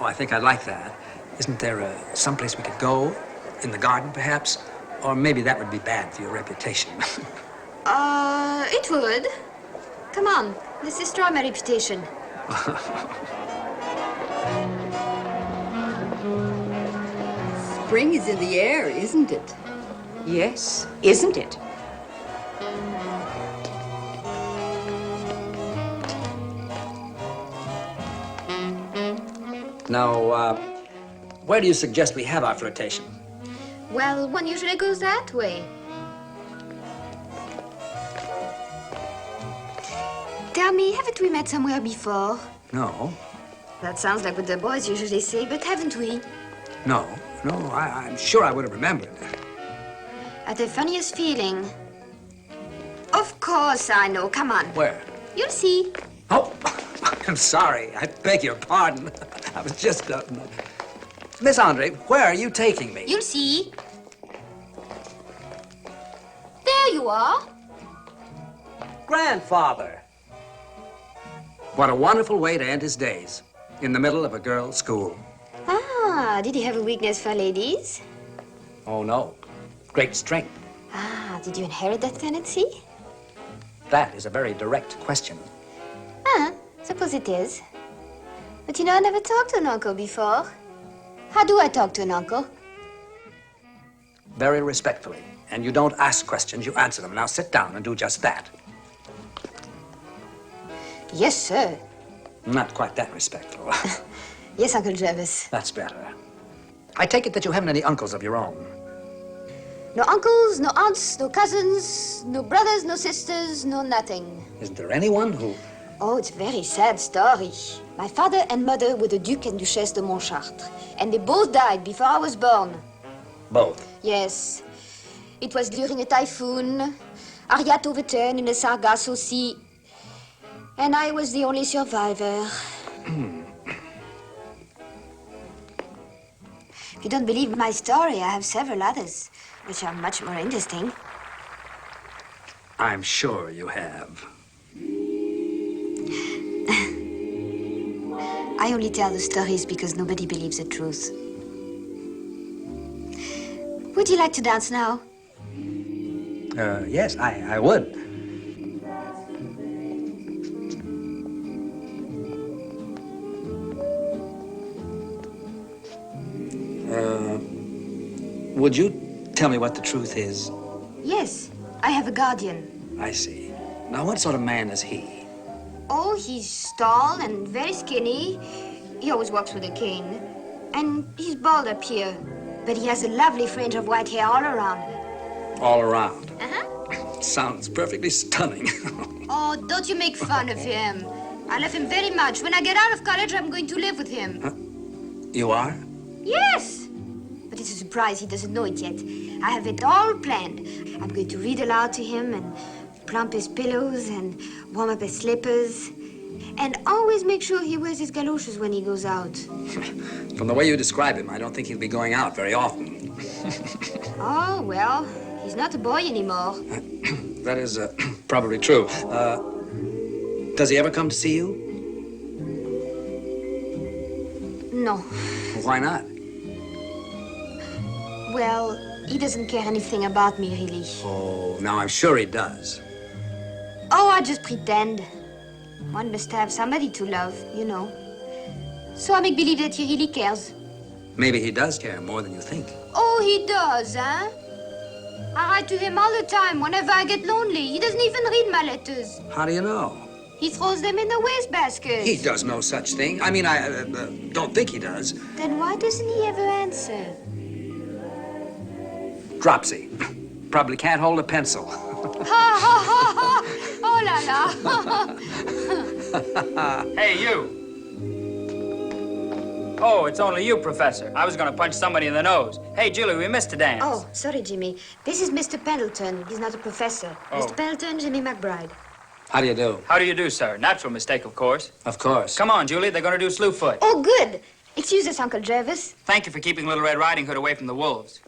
Oh, I think I'd like that. Isn't there someplace we could go? In the garden, perhaps? Or maybe that would be bad for your reputation. It would. Come on, let's destroy my reputation. Spring is in the air, isn't it? Yes, isn't it? Now, where do you suggest we have our flirtation? Well, one usually goes that way. Tell me, haven't we met somewhere before? No. That sounds like what the boys usually say, but haven't we? No. I'm sure I would have remembered. At the funniest feeling. Of course I know. Come on. Where? You'll see. Oh, I'm sorry. I beg your pardon. I was just... Miss Andre, where are you taking me? You'll see. There you are. Grandfather. What a wonderful way to end his days. In the middle of a girls' school. Ah, did you have a weakness for ladies? Oh, no. Great strength. Ah, did you inherit that tendency? That is a very direct question. Ah, suppose it is. But you know, I never talked to an uncle before. How do I talk to an uncle? Very respectfully. And you don't ask questions, you answer them. Now sit down and do just that. Yes, sir. Not quite that respectful. Yes, Uncle Jervis. That's better. I take it that you haven't any uncles of your own. No uncles, no aunts, no cousins, no brothers, no sisters, no nothing. Isn't there anyone who... Oh, it's a very sad story. My father and mother were the Duc and Duchesse de Montchartre, and they both died before I was born. Both? Yes. It was during a typhoon. Ariat overturned in a Sargasso Sea. And I was the only survivor. If you don't believe my story, I have several others, which are much more interesting. I'm sure you have. I only tell the stories because nobody believes the truth. Would you like to dance now? Yes, I would. Would you tell me what the truth is? Yes, I have a guardian. I see. Now, what sort of man is he? Oh, he's tall and very skinny. He always walks with a cane. And he's bald up here. But he has a lovely fringe of white hair all around. All around? Uh-huh. Sounds perfectly stunning. Oh, don't you make fun of him. I love him very much. When I get out of college, I'm going to live with him. Huh? You are? Yes. But it's a surprise. He doesn't know it yet. I have it all planned. I'm going to read aloud to him and plump his pillows and warm up his slippers. And always make sure he wears his galoshes when he goes out. From the way you describe him, I don't think he'll be going out very often. Oh, well, he's not a boy anymore. That is probably true. Does he ever come to see you? No. Why not? Well, he doesn't care anything about me, really. Oh, now I'm sure he does. Oh, I just pretend. One must have somebody to love, you know. So I make believe that he really cares. Maybe he does care more than you think. Oh, he does, huh? I write to him all the time whenever I get lonely. He doesn't even read my letters. How do you know? He throws them in the wastebasket. He does no such thing. I mean, I don't think he does. Then why doesn't he ever answer? Dropsy. Probably can't hold a pencil. Ha, ha, ha, ha. Oh, la, la. Hey, you. Oh, it's only you, Professor. I was going to punch somebody in the nose. Hey, Julie, we missed a dance. Oh, sorry, Jimmy. This is Mr. Pendleton. He's not a professor. Oh. Mr. Pendleton, Jimmy McBride. How do you do? How do you do, sir? Natural mistake, of course. Of course. Come on, Julie. They're going to do Slewfoot. Oh, good. Excuse us, Uncle Jervis. Thank you for keeping Little Red Riding Hood away from the wolves.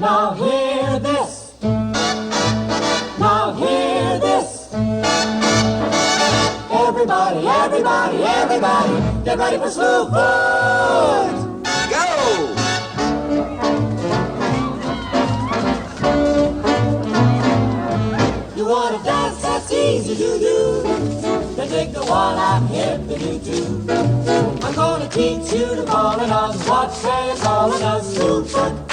Now hear this. Now hear this. Everybody, everybody, everybody, get ready for Slewfoot. Go! You want to dance? That's easy to do. Then take the one I'm here to do. I'm gonna teach you to calling us what they're calling us Slewfoot.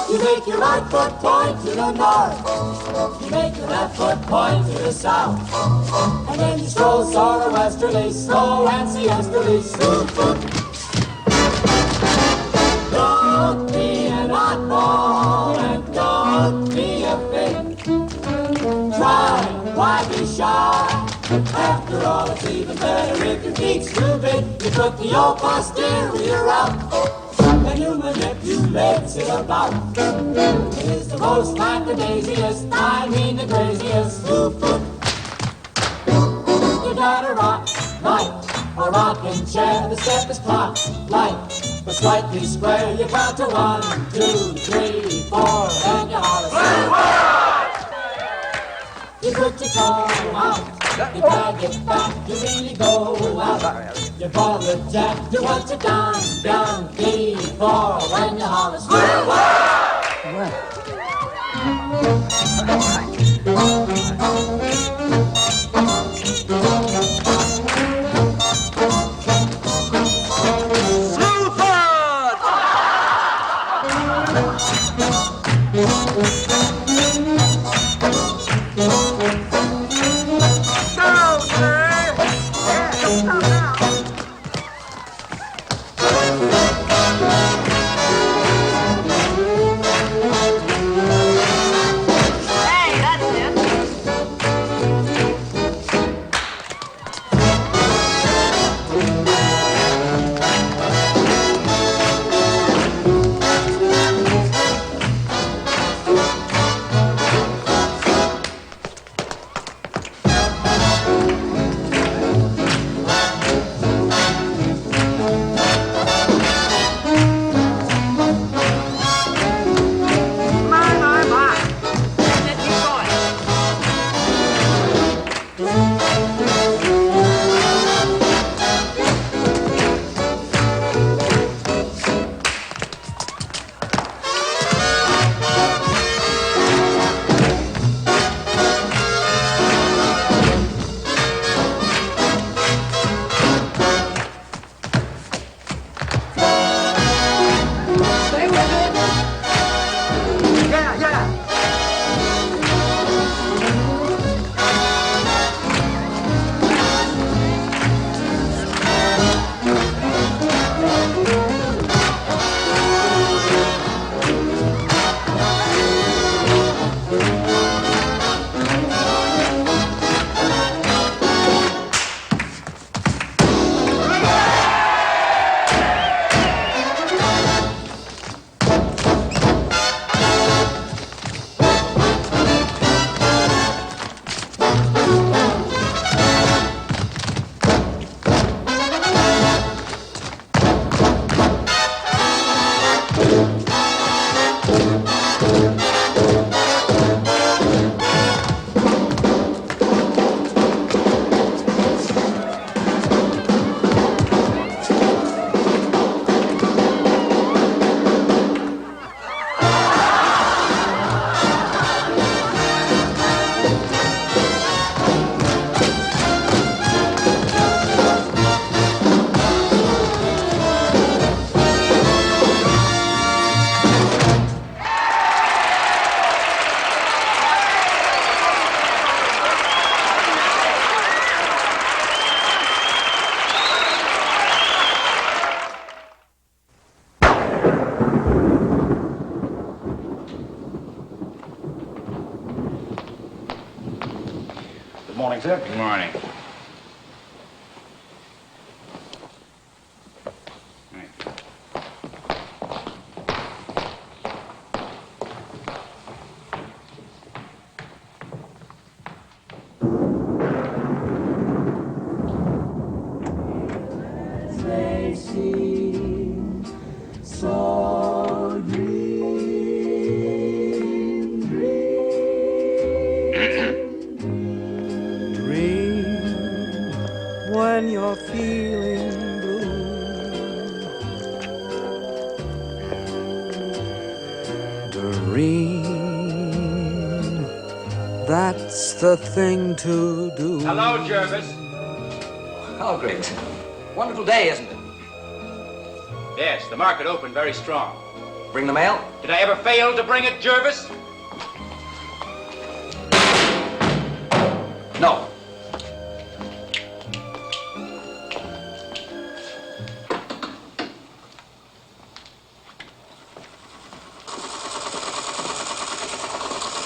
You make your right foot point to the north. You make your left foot point to the south. And then you stroll sort of westerly, slow and siesterly, Slewfoot. Don't be an oddball and don't be a fit. Try, why be shy? After all, it's even better if your feet's too big. You put the old posterior out. And you manipulate it about. It is the most like the daisiest, I mean the craziest Slewfoot. You gotta rock like a rocking chair. The step is clock like a slightly square. You count to 1, 2, 3, 4, and you holler Slewfoot. You put your toe out. You drag it back, you really go out. You ball the jack, you want it down, down, D4 when you holler Slewfoot. morning, sir. Good morning. They seem so green, Dream when you're feeling blue. Dream, that's the thing to do. Hello, Jervis. Hello, Griggs. Wonderful day, isn't it? Yes, the market opened very strong. Bring the mail? Did I ever fail to bring it, Jervis? No.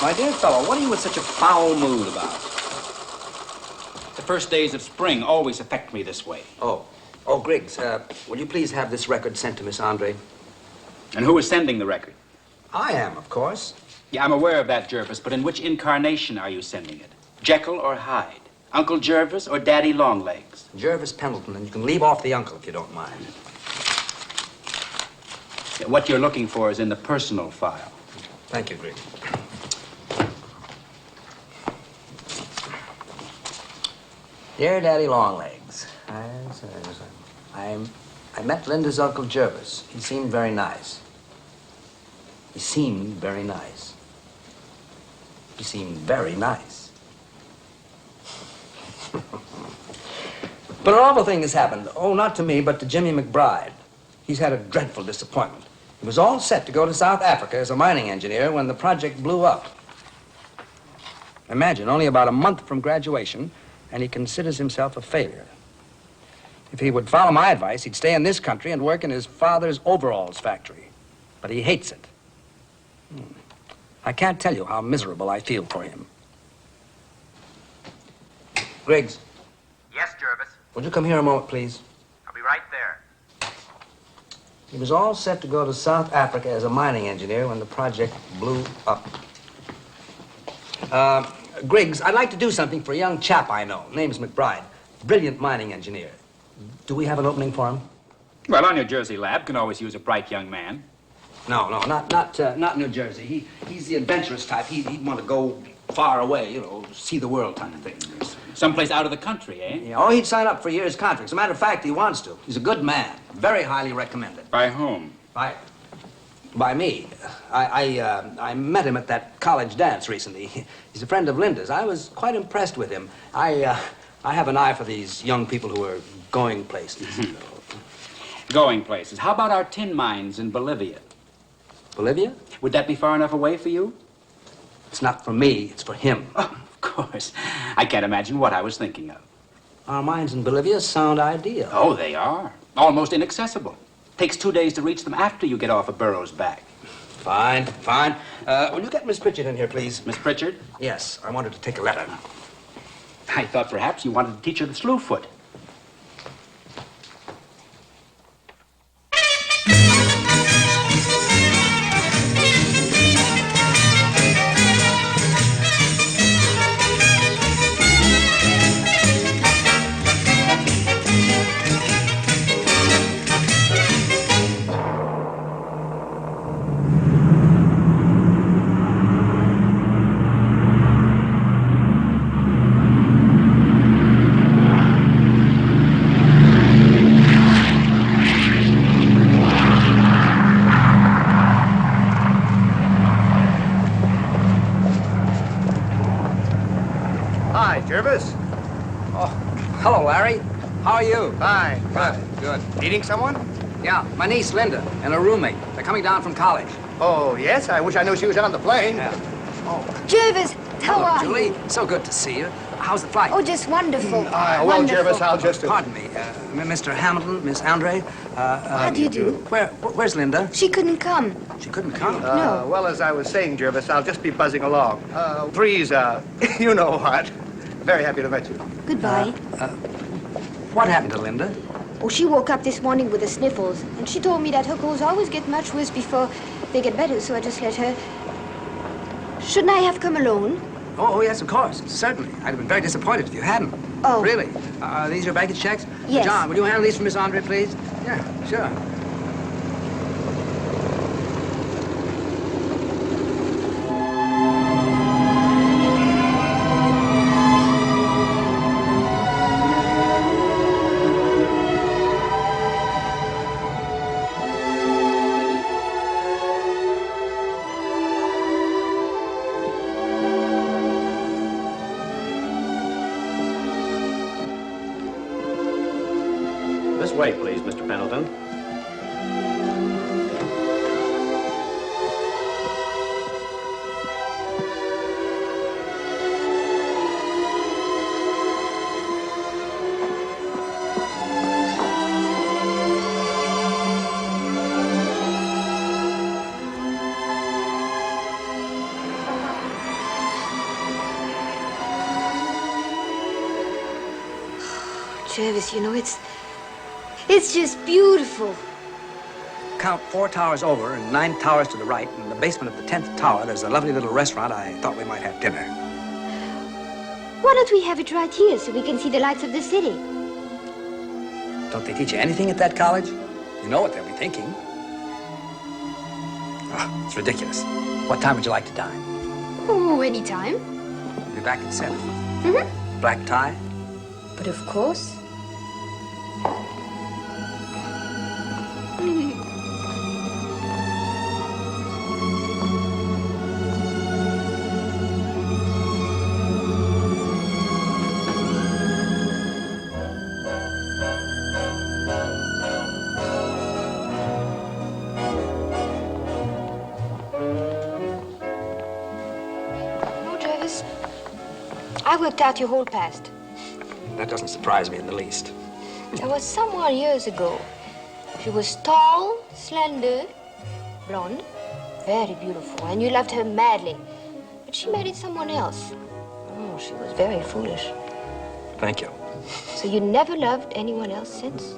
My dear fellow, what are you in such a foul mood about? The first days of spring always affect me this way. Oh, Griggs, will you please have this record sent to Miss Andre? And who is sending the record? I am, of course. Yeah, I'm aware of that, Jervis, but in which incarnation are you sending it? Jekyll or Hyde? Uncle Jervis or Daddy Longlegs? Jervis Pendleton, and you can leave off the uncle if you don't mind. Yeah, what you're looking for is in the personal file. Thank you, Griggs. Dear Daddy Longlegs, I met Linda's Uncle Jervis. He seemed very nice. He seemed very nice. He seemed very nice. But an awful thing has happened. Oh, not to me, but to Jimmy McBride. He's had a dreadful disappointment. He was all set to go to South Africa as a mining engineer when the project blew up. Imagine, only about a month from graduation, and he considers himself a failure. If he would follow my advice, he'd stay in this country and work in his father's overalls factory. But he hates it. I can't tell you how miserable I feel for him. Griggs. Yes, Jervis. Would you come here a moment, please? I'll be right there. He was all set to go to South Africa as a mining engineer when the project blew up. Griggs, I'd like to do something for a young chap I know. Name's McBride. Brilliant mining engineer. Do we have an opening for him? Well, our New Jersey lab can always use a bright young man. No, not New Jersey. He's the adventurous type. He'd want to go far away, you know, see the world kind of thing. Someplace out of the country, eh? Yeah, oh, he'd sign up for a year's contract. As a matter of fact, he wants to. He's a good man. Very highly recommended. By whom? By me. I met him at that college dance recently. He's a friend of Linda's. I was quite impressed with him. I have an eye for these young people who are going places. Going places. How about our tin mines in Bolivia? Bolivia? Would that be far enough away for you? It's not for me, it's for him. Oh, of course. I can't imagine what I was thinking of. Our mines in Bolivia sound ideal. Oh, they are. Almost inaccessible. Takes 2 days to reach them after you get off of Burroughs' back. Fine. Will you get Miss Pritchard in here, please? Miss Pritchard? Yes, I wanted to take a letter. I thought perhaps you wanted to teach her the slew foot. Hi, Jervis. Oh, hello, Larry. How are you? Fine. Good. Meeting someone? Yeah, my niece, Linda, and her roommate. They're coming down from college. Oh, yes. I wish I knew she was on the plane. Yeah. Jervis, how Hello, are Julie. you? So good to see you. How's the flight? Oh, just wonderful. Well, wonderful. Jervis, I'll just... Pardon me, Mr. Hamilton, Miss Andre. How do you do? Where's Linda? She couldn't come. She couldn't come? No. Well, as I was saying, Jervis, I'll just be buzzing along. Three's, you know what. Very happy to meet you. Goodbye. What happened to Linda? Oh, she woke up this morning with the sniffles, and she told me that her colds always get much worse before they get better, so I just let her. Shouldn't I have come alone? Oh, yes, of course. Certainly. I'd have been very disappointed if you hadn't. Oh. Really? Are these your baggage checks? Yes. John, will you handle these for Miss Andre, please? Yeah, sure. This way, please, Mr. Pendleton. Jervis, you know, it's just beautiful. Count 4 towers over and 9 towers to the right. In the basement of the 10th tower, there's a lovely little restaurant. I thought we might have dinner. Why don't we have it right here so we can see the lights of the city? Don't they teach you anything at that college? You know what they'll be thinking. Oh, it's ridiculous. What time would you like to dine? Oh, anytime. We'll be back at 7. Mm-hmm. Black tie? But of course. I worked out your whole past. That doesn't surprise me in the least. There was someone years ago. She was tall, slender, blonde, very beautiful, and you loved her madly. But she married someone else. Oh, she was very foolish. Thank you. So you never loved anyone else since?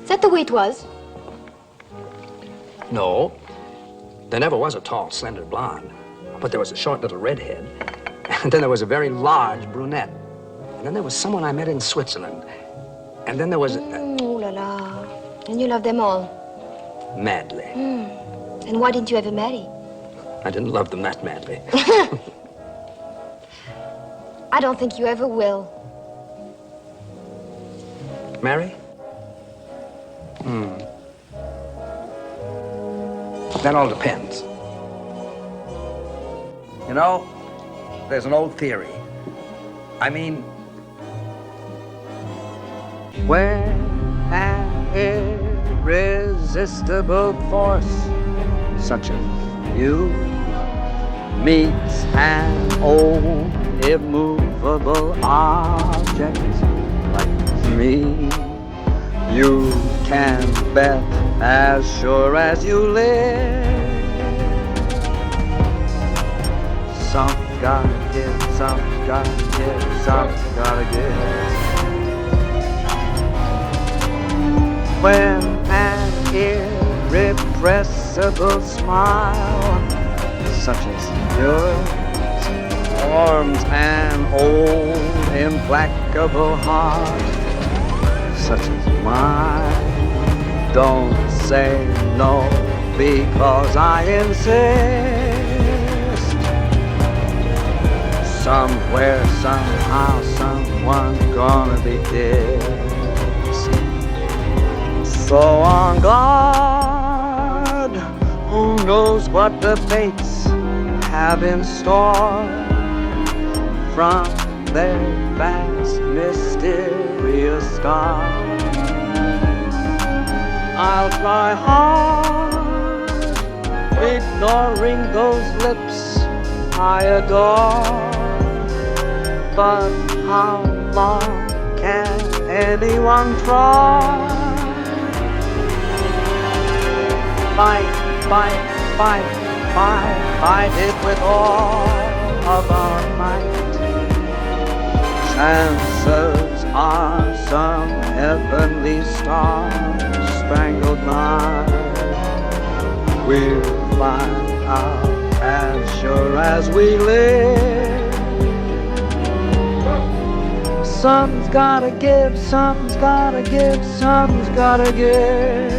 Is that the way it was? No. There never was a tall, slender blonde. But there was a short little redhead. And then there was a very large brunette. And then there was someone I met in Switzerland. And then there was... Oh, la la. And you loved them all? Madly. And why didn't you ever marry? I didn't love them that madly. I don't think you ever will. Mary? That all depends. You know, there's an old theory. I mean, when an irresistible force such as you meets an old immovable object like me, you can bet as sure as you live, some gotta give, some gotta give, some gotta give. When an irrepressible smile such as yours forms an old implacable heart such as mine, don't say no because I insist. Somewhere, somehow, someone's gonna be kissed. So on guard, who knows what the fates have in store from their vast, mysterious star. I'll try hard, ignoring those lips I adore. But how long can anyone try? Fight, fight, fight, fight, fight it with all of our might. answers are some heavenly star-spangled night. We'll find out as sure as we live. Something's gotta give, something's gotta give, something's gotta give.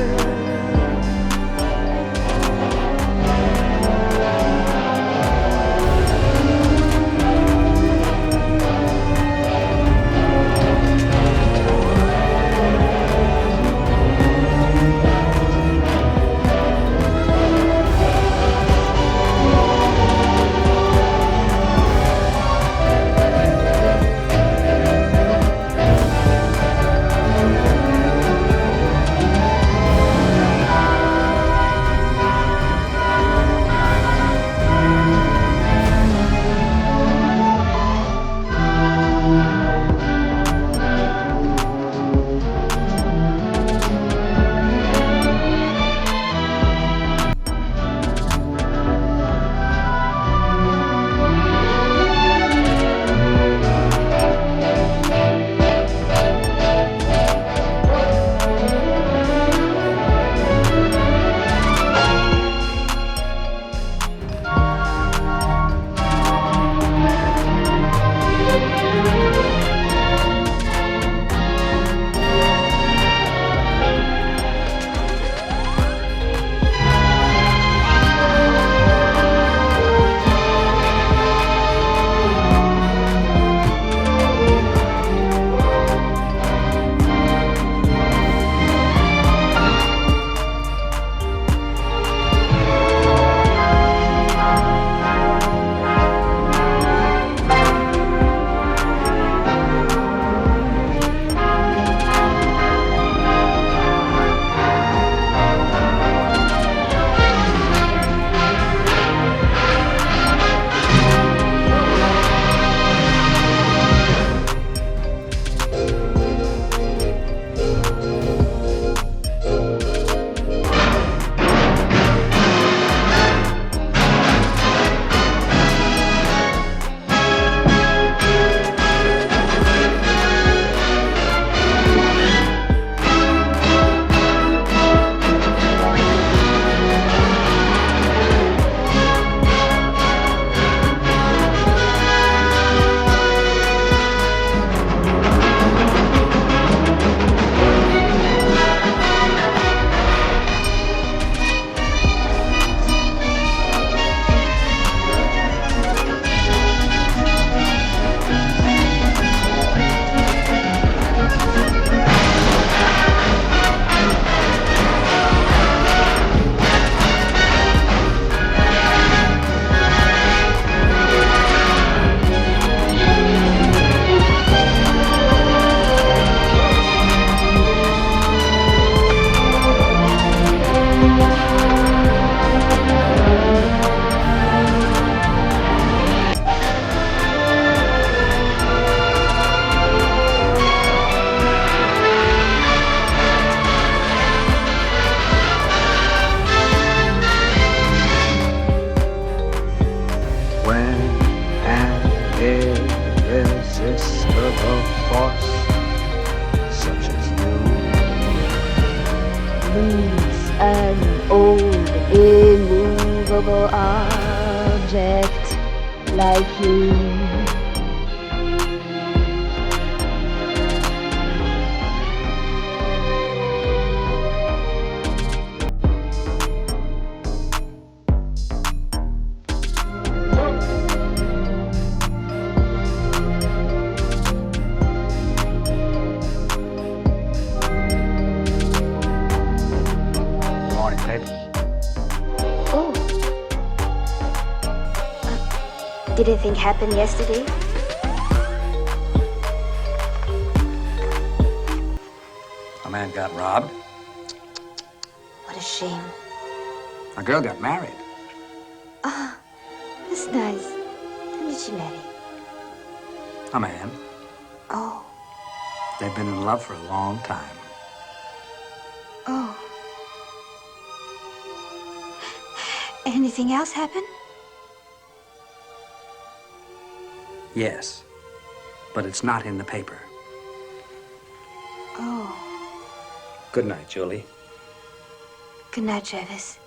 An old, immovable object like you. Did anything happen yesterday? A man got robbed. What a shame. A girl got married. Ah, that's nice. Who did she marry? A man. Oh. They've been in love for a long time. Oh. Anything else happen? Yes. but it's not in the paper. Oh. Good night, Julie. Good night, Jervis.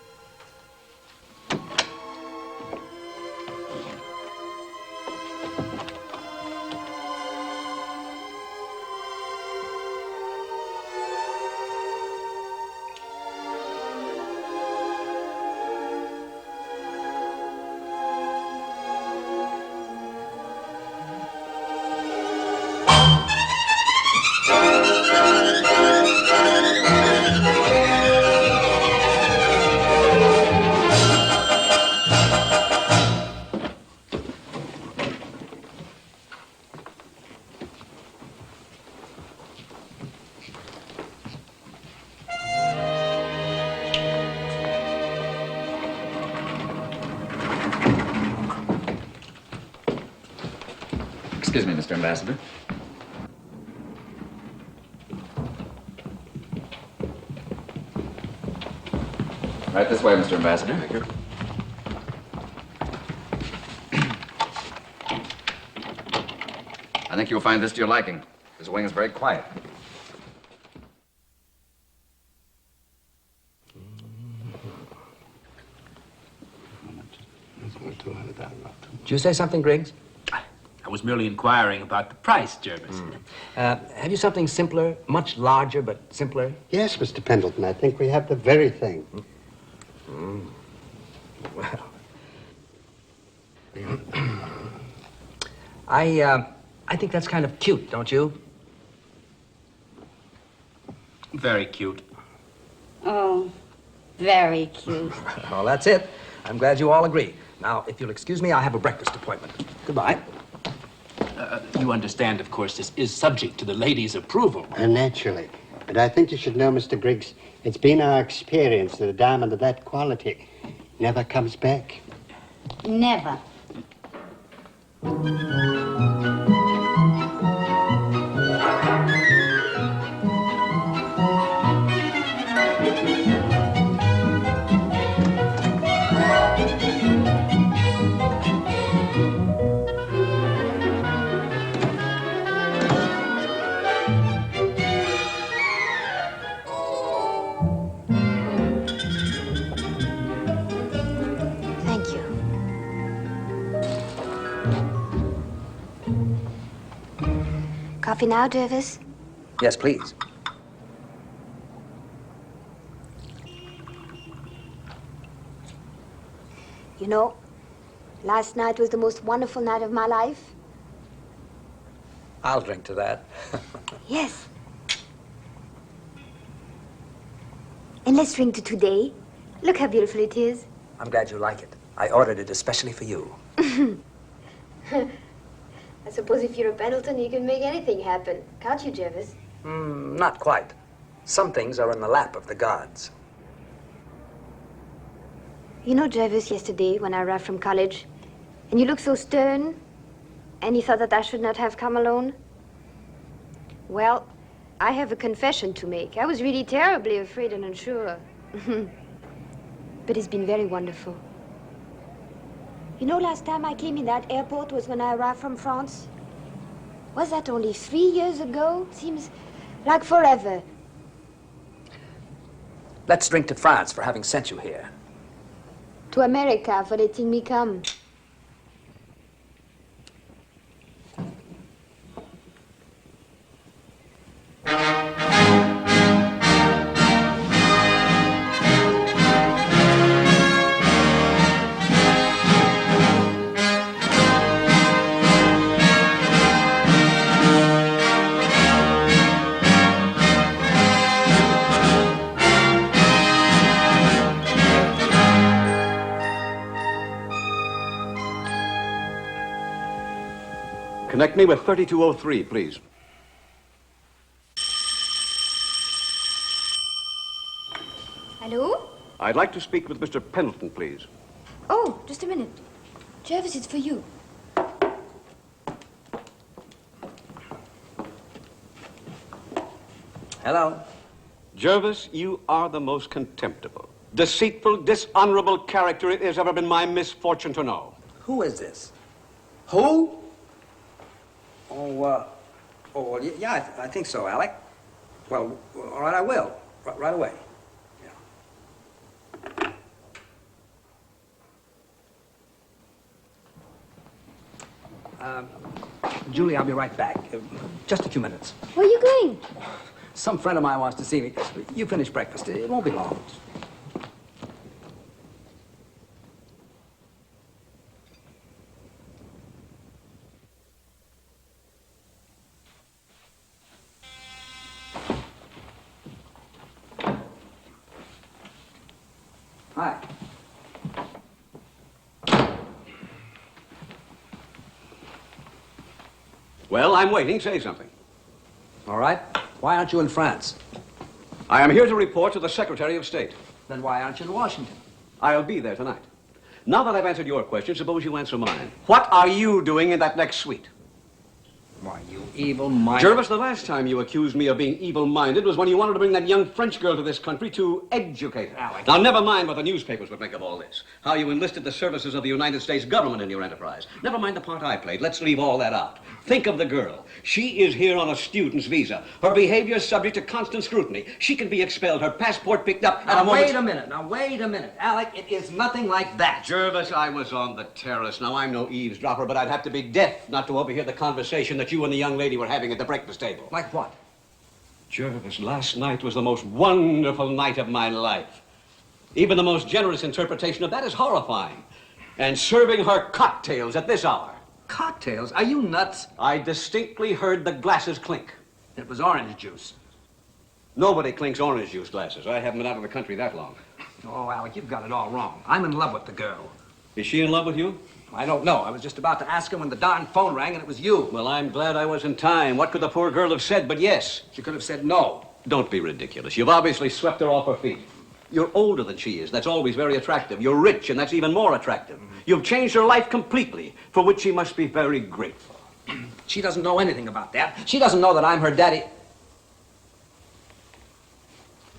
Excuse me, Mr. Ambassador. Right this way, Mr. Ambassador. Thank you. I think you'll find this to your liking. This wing is very quiet. Did you say something, Griggs? I was merely inquiring about the price, Jervis. Have you something simpler, much larger, but simpler? Yes, Mr. Pendleton. I think we have the very thing. Well, I think that's kind of cute, don't you? Very cute. Oh, very cute. Well, that's it. I'm glad you all agree. Now, if you'll excuse me, I have a breakfast appointment. Goodbye. You understand, of course, this is subject to the lady's approval. Naturally. But I think you should know, Mr. Griggs, it's been our experience that a diamond of that quality never comes back. Never. Thank you. Coffee now, Jervis? Yes, please. You know, last night was the most wonderful night of my life. I'll drink to that. Yes. And let's drink to today. Look how beautiful it is. I'm glad you like it. I ordered it especially for you. I suppose if you're a Pendleton, you can make anything happen. Can't you, Jervis? Not quite. Some things are in the lap of the gods. You know, Jervis, yesterday when I arrived from college, and you looked so stern, and you thought that I should not have come alone? Well, I have a confession to make. I was really terribly afraid and unsure. But it's been very wonderful. You know, last time I came in that airport was when I arrived from France. Was that only 3 years ago? Seems like forever. Let's drink to France for having sent you here. To America for letting me come. Connect me with 3203, please. Hello? I'd like to speak with Mr. Pendleton, please. Oh, just a minute. Jervis, it's for you. Hello. Jervis, you are the most contemptible, deceitful, dishonorable character it has ever been my misfortune to know. Who is this? Who? Well, yeah, I think so, Alec. Well, all right, I will. Right away. Yeah. Julie, I'll be right back. Just a few minutes. Where are you going? Some friend of mine wants to see me. You finish breakfast. It won't be long. Hi. Well, I'm waiting. Say something. All right. Why aren't you in France? I am here to report to the Secretary of State. Then why aren't you in Washington? I'll be there tonight. Now that I've answered your question, suppose you answer mine. What are you doing in that next suite? Why, you evil-minded... Jervis, the last time you accused me of being evil-minded was when you wanted to bring that young French girl to this country to educate her. Alec. Now, never mind what the newspapers would make of all this. How you enlisted the services of the United States government in your enterprise. Never mind the part I played. Let's leave all that out. Think of the girl. She is here on a student's visa. Her behavior is subject to constant scrutiny. She can be expelled, her passport picked up at a moment... Now, wait a minute. Alec, it is nothing like that. Jervis, I was on the terrace. Now, I'm no eavesdropper, but I'd have to be deaf not to overhear the conversation that you and the young lady were having at the breakfast table. Like what? Jervis, last night was the most wonderful night of my life. Even the most generous interpretation of that is horrifying. And serving her cocktails at this hour. Cocktails? Are you nuts? I distinctly heard the glasses clink. It was orange juice. Nobody clinks orange juice glasses. I haven't been out of the country that long. Oh, Alec, you've got it all wrong. I'm in love with the girl. Is she in love with you? I don't know. I was just about to ask her when the darn phone rang, and it was you. Well, I'm glad I was in time. What could the poor girl have said but yes? She could have said no. Don't be ridiculous. You've obviously swept her off her feet. You're older than she is. That's always very attractive. You're rich, and that's even more attractive. You've changed her life completely, for which she must be very grateful. She doesn't know anything about that. She doesn't know that I'm her daddy.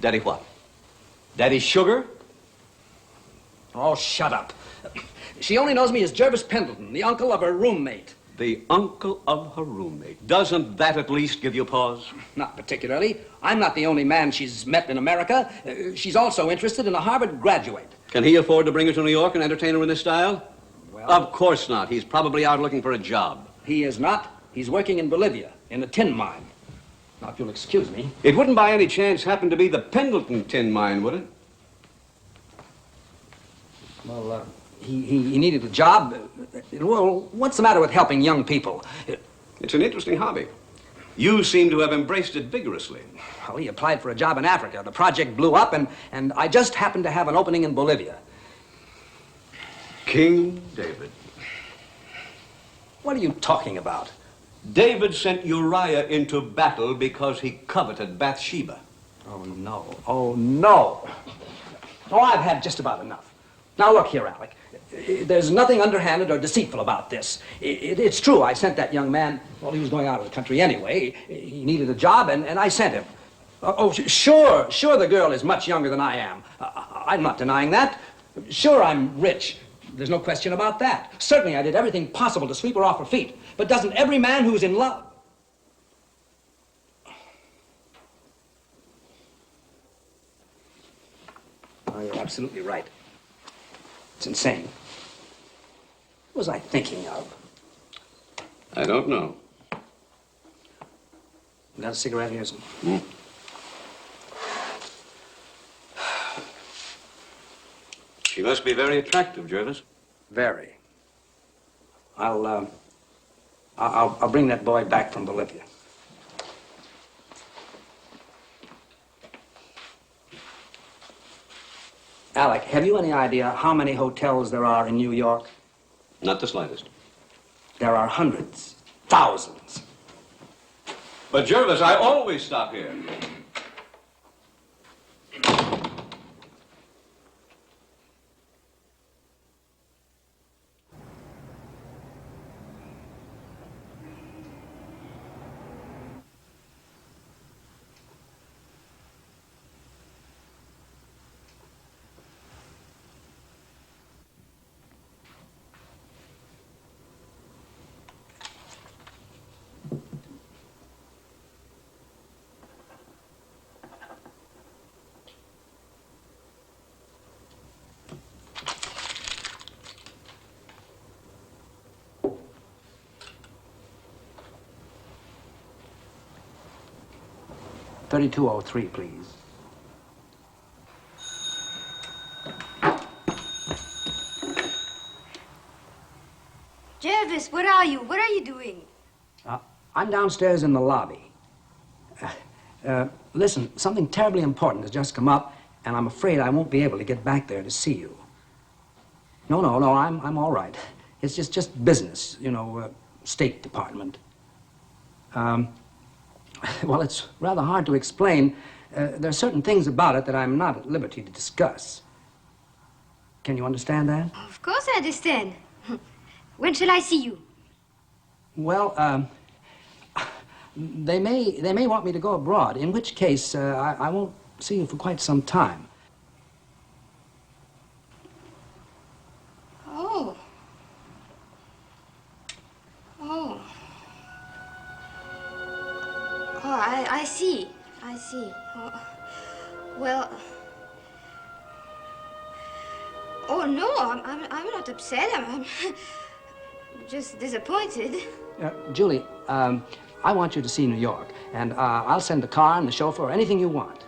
Daddy what? Daddy Sugar? Oh, shut up. She only knows me as Jervis Pendleton, the uncle of her roommate. The uncle of her roommate. Doesn't that at least give you pause? Not particularly. I'm not the only man she's met in America. She's also interested in a Harvard graduate. Can he afford to bring her to New York and entertain her in this style? Well... Of course not. He's probably out looking for a job. He is not. He's working in Bolivia, in a tin mine. Now, if you'll excuse me. It wouldn't by any chance happen to be the Pendleton tin mine, would it? Well, he needed a job. Well, what's the matter with helping young people? It's an interesting hobby. You seem to have embraced it vigorously. Well, he applied for a job in Africa. The project blew up, and I just happened to have an opening in Bolivia. King David. What are you talking about? David sent Uriah into battle because he coveted Bathsheba. Oh, no. Oh, no. Oh, I've had just about enough. Now, look here, Alec. There's nothing underhanded or deceitful about this. It's true, I sent that young man, well, he was going out of the country anyway. He needed a job, and I sent him. Sure, the girl is much younger than I am. I'm not denying that. Sure, I'm rich. There's no question about that. Certainly, I did everything possible to sweep her off her feet. But doesn't every man who's in love... Oh, you're absolutely right. It's insane. What was I thinking of? I don't know. You got a cigarette here? She must be very attractive, Jervis. Very. I'll bring that boy back from Bolivia. Alec, have you any idea how many hotels there are in New York? Not the slightest. There are hundreds, thousands. But, Jervis, I always stop here. 3203, please. Jervis, where are you? What are you doing? I'm downstairs in the lobby. Listen, something terribly important has just come up, and I'm afraid I won't be able to get back there to see you. No, I'm all right. It's just business, you know, State Department. Well, it's rather hard to explain. There are certain things about it that I'm not at liberty to discuss. Can you understand that? Of course I understand. When shall I see you? Well, they may want me to go abroad, in which case I won't see you for quite some time. Oh. Oh. Oh, I see. I see. Oh, well. Oh no, I'm not upset. I'm just disappointed. Julie, I want you to see New York, and I'll send the car and the chauffeur or anything you want.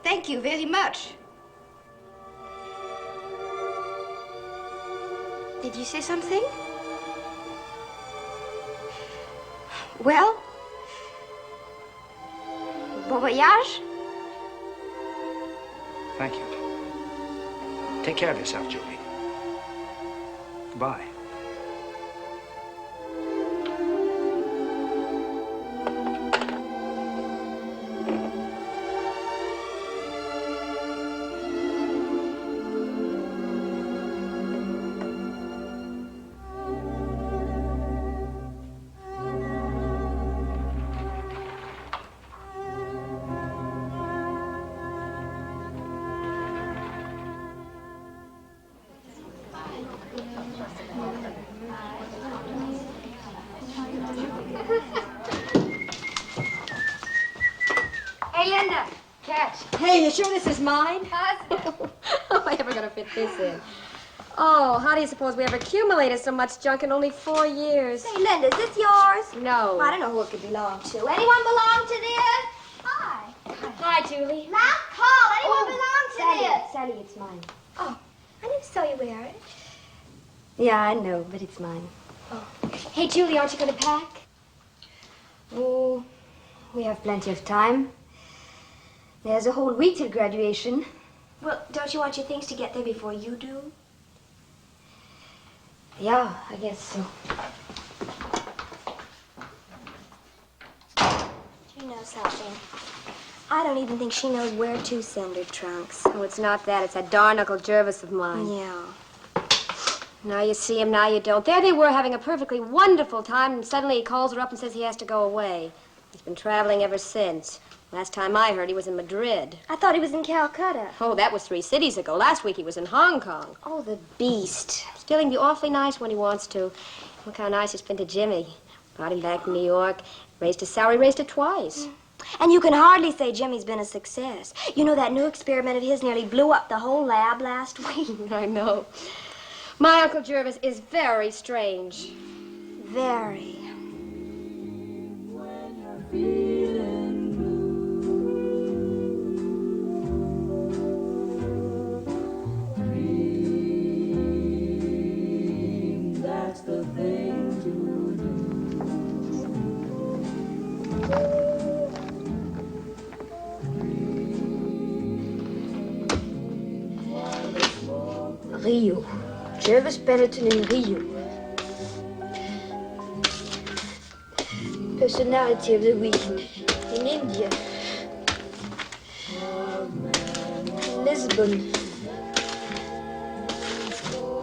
Thank you very much. Did you say something? Well? Bon voyage? Thank you. Take care of yourself, Julie. Goodbye. Hey, Linda, catch. Hey, you sure this is mine? How am I ever going to fit this in? Oh, how do you suppose we ever accumulated so much junk in only 4 years? Hey, Linda, is this yours? No. Well, I don't know who it could belong to. Anyone belong to this? Hi. Hi, Julie. Last call. Anyone belong to this? Sally, it's mine. Oh, I never saw you wear it. Yeah, I know, but it's mine. Oh. Hey, Julie, aren't you going to pack? Oh, we have plenty of time. There's a whole week till graduation. Well, don't you want your things to get there before you do? Yeah, I guess so. You know something? I don't even think she knows where to send her trunks. Oh, it's not that. It's that darn Uncle Jervis of mine. Yeah. Now you see him, now you don't. There they were having a perfectly wonderful time, and suddenly he calls her up and says he has to go away. He's been traveling ever since. Last time I heard, he was in Madrid. I thought he was in Calcutta. Oh, that was 3 cities ago. Last week he was in Hong Kong. Oh, the beast. Still, he can be awfully nice when he wants to. Look how nice he's been to Jimmy. Brought him back to New York, raised his salary, raised it twice. And you can hardly say Jimmy's been a success. You know, that new experiment of his nearly blew up the whole lab last week. I know. My Uncle Jervis is very strange. Very. That's the thing to Rio. Jervis Pendleton in Rio. Personality of the week in India. Lisbon.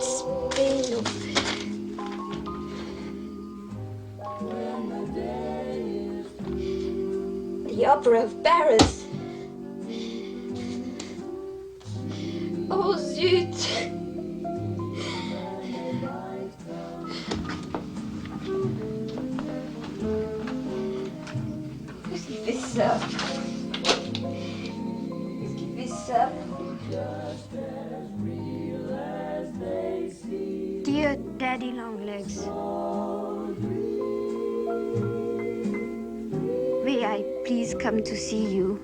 Spain. The Opera of Paris. Oh, zut. This up. This up. Dear Daddy Longlegs, May I please come to see you?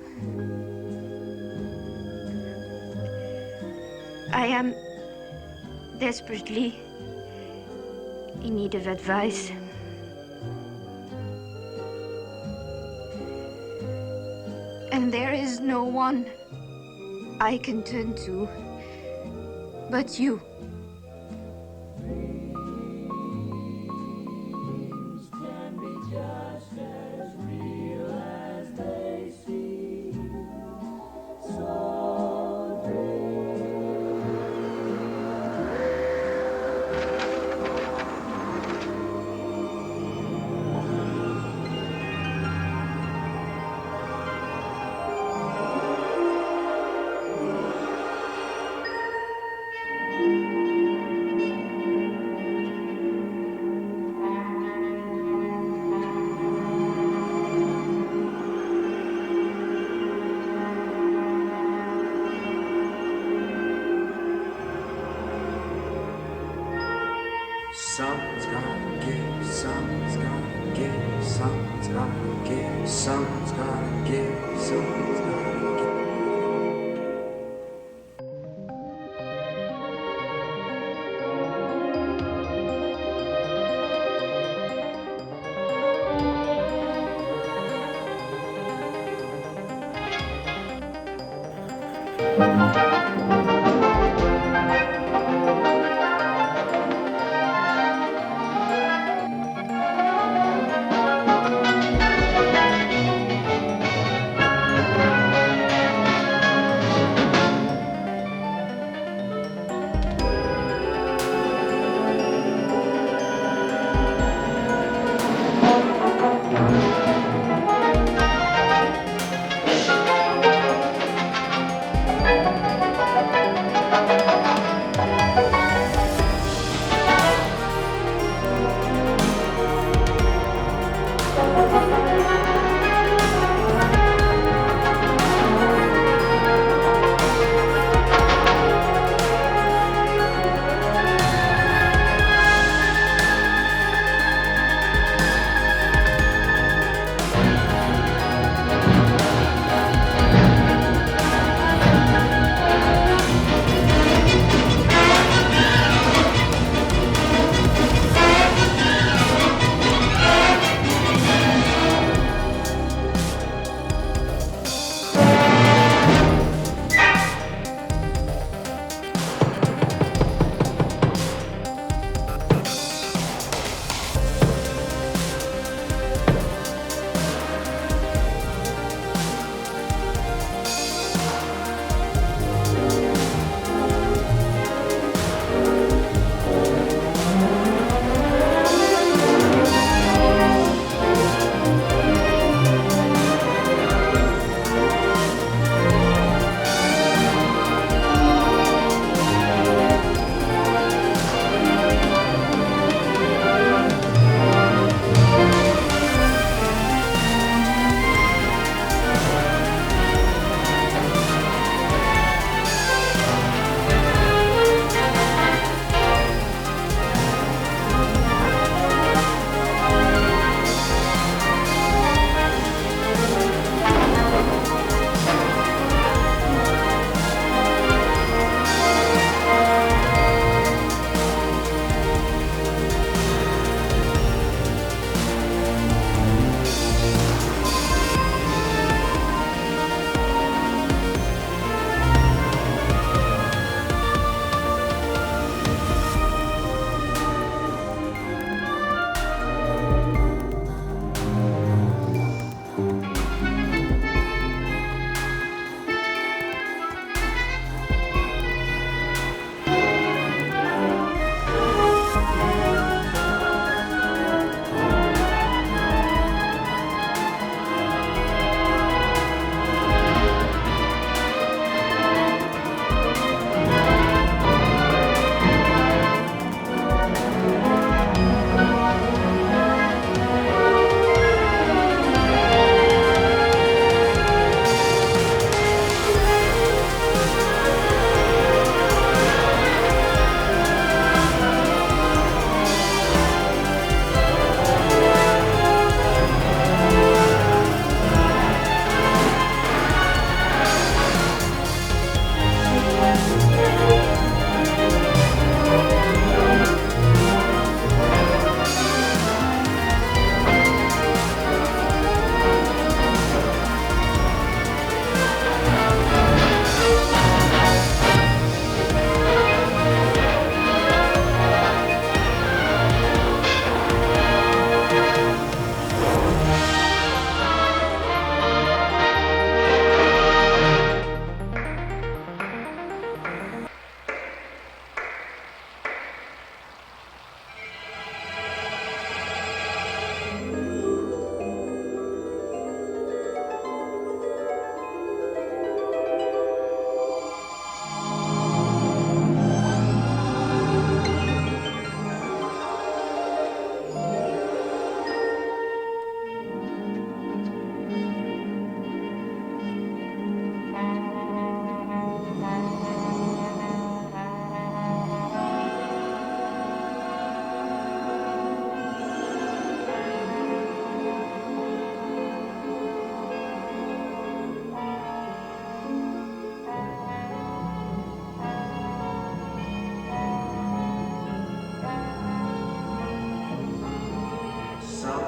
I am desperately in need of advice. And there is no one I can turn to but you. Someone's gotta give, someone's gotta give, someone's gotta give, someone's gotta give, someone's gotta give.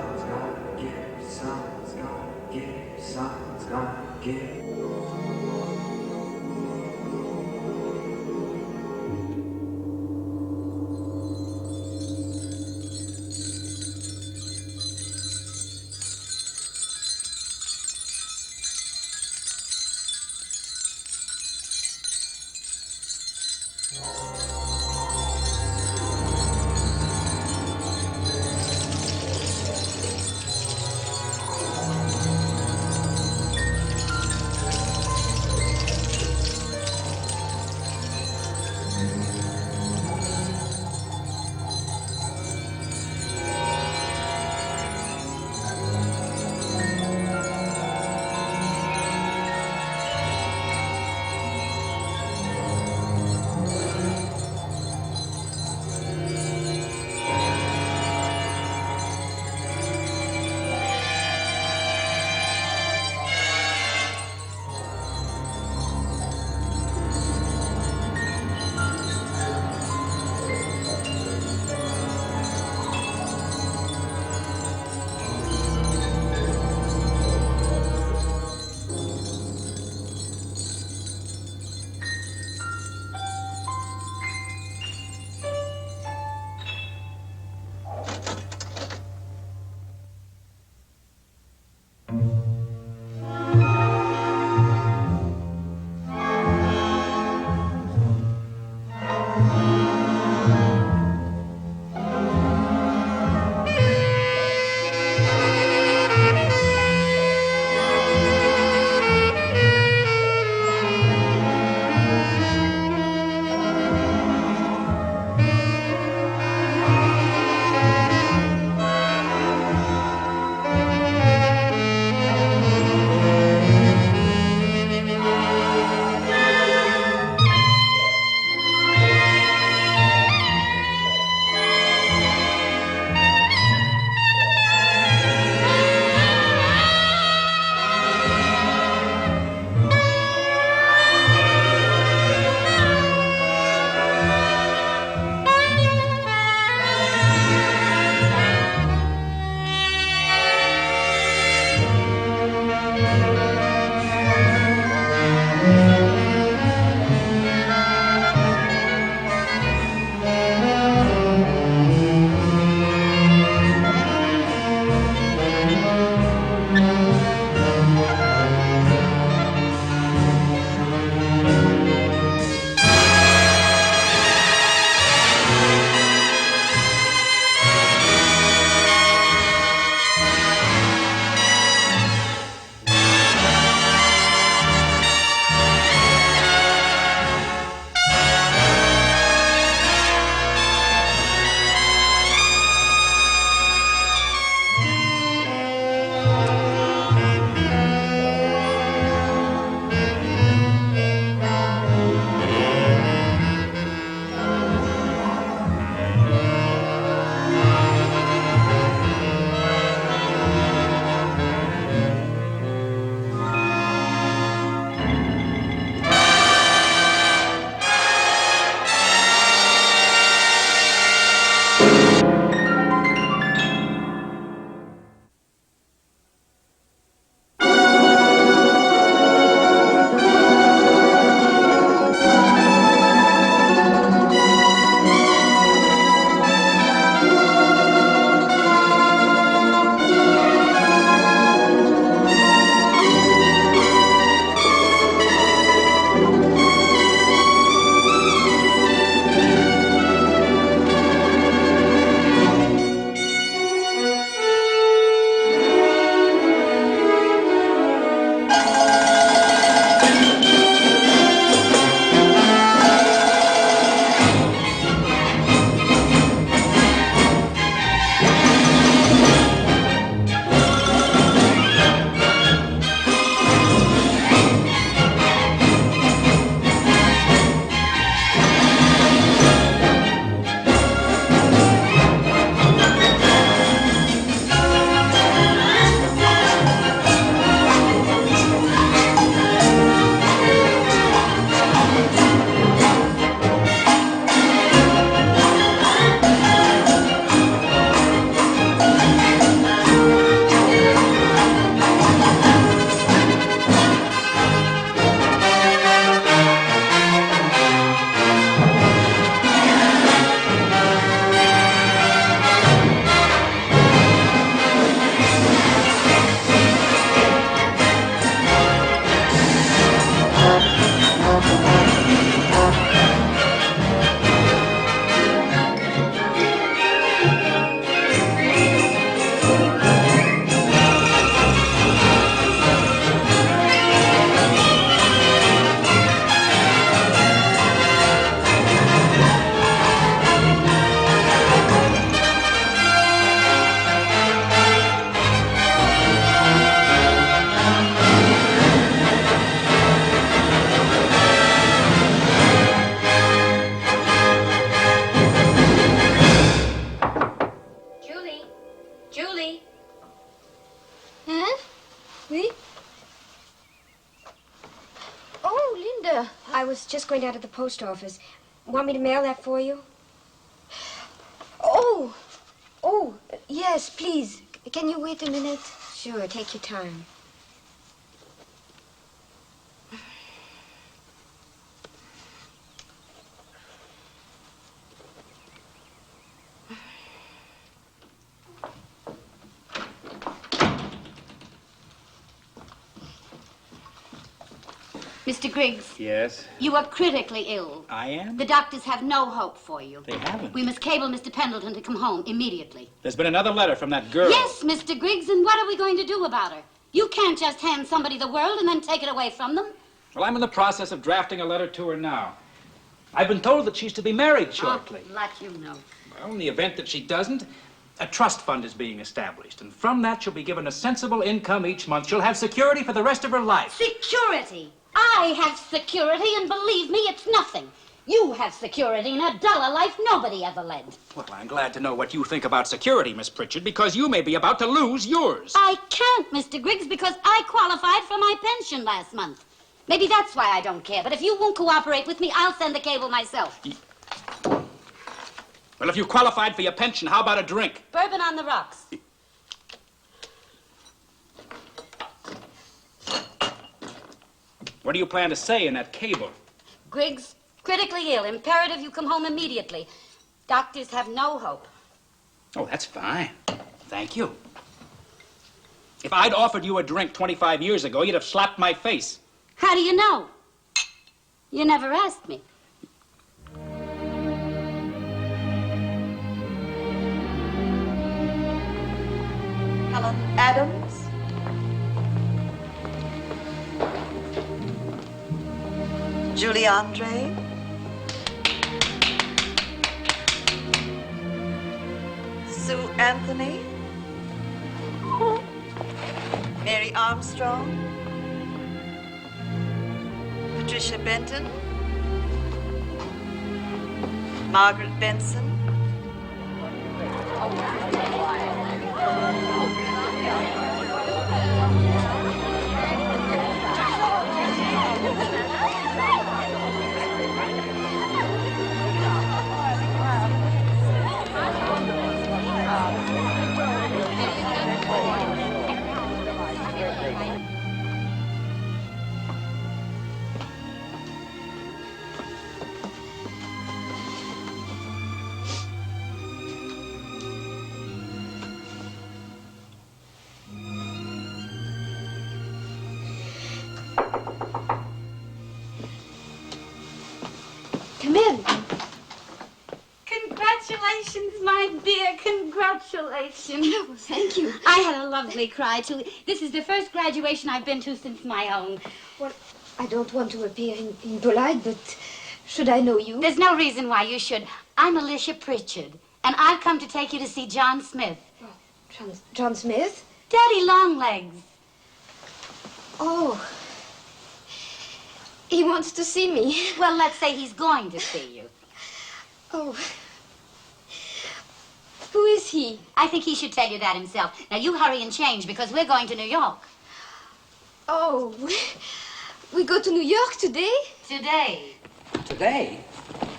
Someone's gonna give, someone's gonna give, someone's gonna give. Oui? Oh, Linda. I was just going down to the post office. Want me to mail that for you? Oh, yes, please. Can you wait a minute? Sure, take your time. Mr. Griggs, Yes, you are critically ill. I am? The doctors have no hope for you. They haven't. We must cable Mr. Pendleton to come home immediately. There's been another letter from that girl. Yes, Mr. Griggs, and what are we going to do about her? You can't just hand somebody the world and then take it away from them. Well, I'm in the process of drafting a letter to her now. I've been told that she's to be married shortly. Oh, like you know. Well, in the event that she doesn't, a trust fund is being established, and from that she'll be given a sensible income each month. She'll have security for the rest of her life. Security! I have security, and believe me, it's nothing. You have security in a duller life nobody ever led. Well, I'm glad to know what you think about security, Miss Pritchard, because you may be about to lose yours. I can't, Mr. Griggs, because I qualified for my pension last month. Maybe that's why I don't care, but if you won't cooperate with me, I'll send the cable myself. Well, if you qualified for your pension, how about a drink? Bourbon on the rocks. What do you plan to say in that cable? Griggs, critically ill. Imperative you come home immediately. Doctors have no hope. Oh, that's fine. Thank you. If I'd offered you a drink 25 years ago, you'd have slapped my face. How do you know? You never asked me. Helen Adams. Julie Andre. Sue Anthony. Mary Armstrong. Patricia Benton. Margaret Benson. Come in. Congratulations, my dear. Congratulations. Oh, thank you. I had a lovely cry, too. This is the first graduation I've been to since my own. Well, I don't want to appear impolite, but should I know you? There's no reason why you should. I'm Alicia Pritchard, and I've come to take you to see John Smith. Oh, John Smith? Daddy Longlegs. Oh. He wants to see me. Well, let's say he's going to see you. Oh. Who is he? I think he should tell you that himself. Now, you hurry and change, because we're going to New York. Oh, we go to New York today? Today. Today?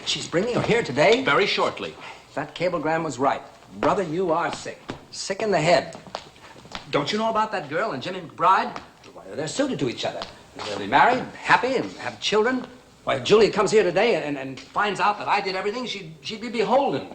She's bringing her here today? Very shortly. That cablegram was right. Brother, you are sick. Sick in the head. Don't you know about that girl and Jimmy McBride? Why, they're suited to each other. They'll be married, happy, and have children. Why, if Julia comes here today and finds out that I did everything, she'd be beholden.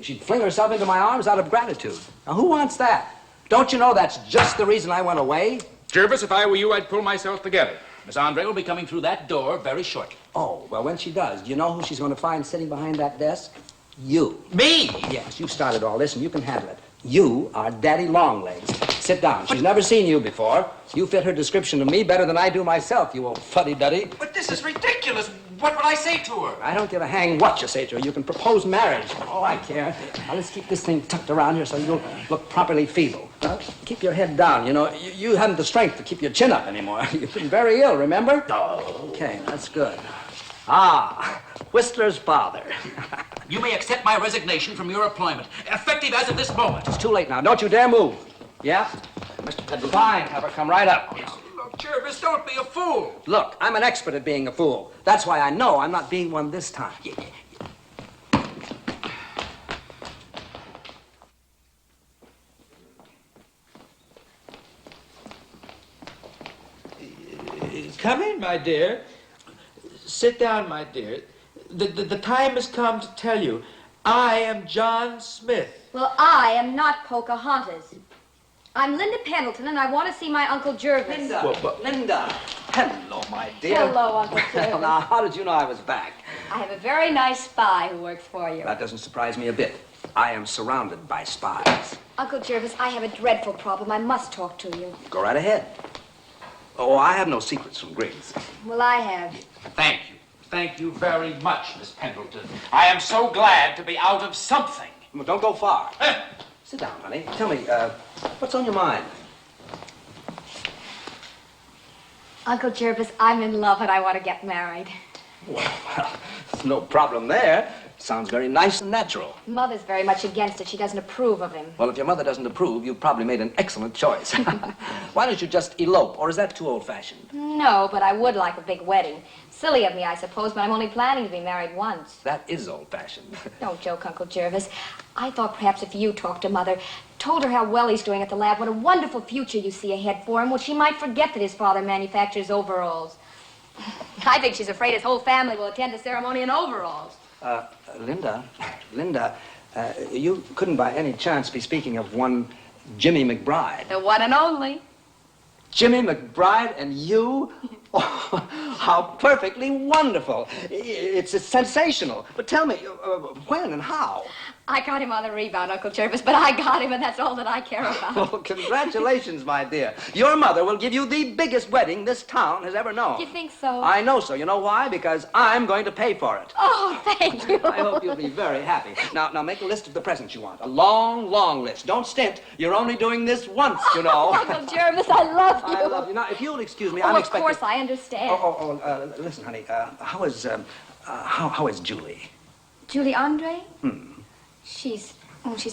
She'd fling herself into my arms out of gratitude. Now, who wants that? Don't you know that's just the reason I went away? Jervis, if I were you, I'd pull myself together. Miss Andre will be coming through that door very shortly. Oh, well, when she does, do you know who she's going to find sitting behind that desk? You. Me? Yes, you started all this and you can handle it. You are Daddy Longlegs. Sit down. She's never seen you before. You fit her description of me better than I do myself, you old fuddy-duddy. But this is ridiculous. What would I say to her? I don't give a hang what you say to her. You can propose marriage. Oh, I care. Now, let's keep this thing tucked around here so you don't look properly feeble. Well, keep your head down. You know, you haven't the strength to keep your chin up anymore. You've been very ill, remember? Oh. Okay, that's good. Ah, Whistler's father. You may accept my resignation from your employment, effective as of this moment. It's too late now. Don't you dare move. Yeah? Mr. Pendleton. Fine, Tupper, come right up. Look, Jervis, don't be a fool. Look, I'm an expert at being a fool. That's why I know I'm not being one this time. Come in, my dear. Sit down, my dear. The time has come to tell you, I am John Smith. Well, I am not Pocahontas. I'm Linda Pendleton, and I want to see my Uncle Jervis. Linda. Hello, my dear. Hello, Uncle Jervis. Now, how did you know I was back? I have a very nice spy who works for you. That doesn't surprise me a bit. I am surrounded by spies. Uncle Jervis, I have a dreadful problem. I must talk to you. Go right ahead. Oh, I have no secrets from Griggs. Well, I have. Thank you. Thank you very much, Miss Pendleton. I am so glad to be out of something. Well, don't go far. Sit down, honey. Tell me, what's on your mind? Uncle Jervis, I'm in love and I want to get married. Well, there's no problem there. Sounds very nice and natural. Mother's very much against it. She doesn't approve of him. Well, if your mother doesn't approve, you've probably made an excellent choice. Why don't you just elope, or is that too old-fashioned? No, but I would like a big wedding. Silly of me, I suppose, but I'm only planning to be married once. That is old-fashioned. Don't joke, Uncle Jervis. I thought perhaps if you talked to Mother, told her how well he's doing at the lab, what a wonderful future you see ahead for him, well, she might forget that his father manufactures overalls. I think she's afraid his whole family will attend the ceremony in overalls. Linda, you couldn't by any chance be speaking of one Jimmy McBride. The one and only. Jimmy McBride and you? Oh, how perfectly wonderful. It's sensational. But tell me, when and how? I got him on the rebound, Uncle Jervis, but I got him, and that's all that I care about. Well, congratulations, my dear. Your mother will give you the biggest wedding this town has ever known. You think so? I know so. You know why? Because I'm going to pay for it. Oh, thank you. I hope you'll be very happy. Now make a list of the presents you want. A long, long list. Don't stint. You're only doing this once, you know. Uncle Jervis, I love you. I love you. Now, if you'll excuse me, I'm expecting... Of course, I understand. Listen, honey, how is Julie? Julie Andre? She's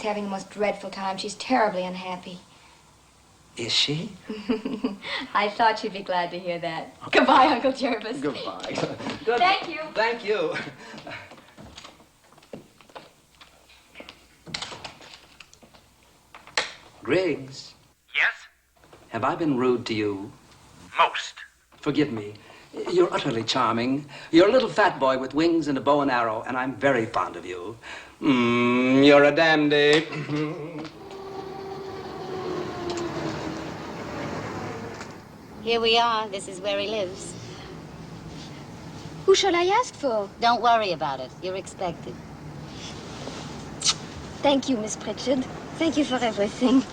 having the most dreadful time. She's terribly unhappy. Is she? I thought you'd be glad to hear that. Goodbye, Uncle Jervis. Goodbye. Thank you. Thank you. Griggs. Yes? Have I been rude to you? Most. Forgive me. You're utterly charming. You're a little fat boy with wings and a bow and arrow, and I'm very fond of you. You're a dandy. Here we are. This is where he lives. Who shall I ask for? Don't worry about it. You're expected. Thank you, Miss Pritchard. Thank you for everything.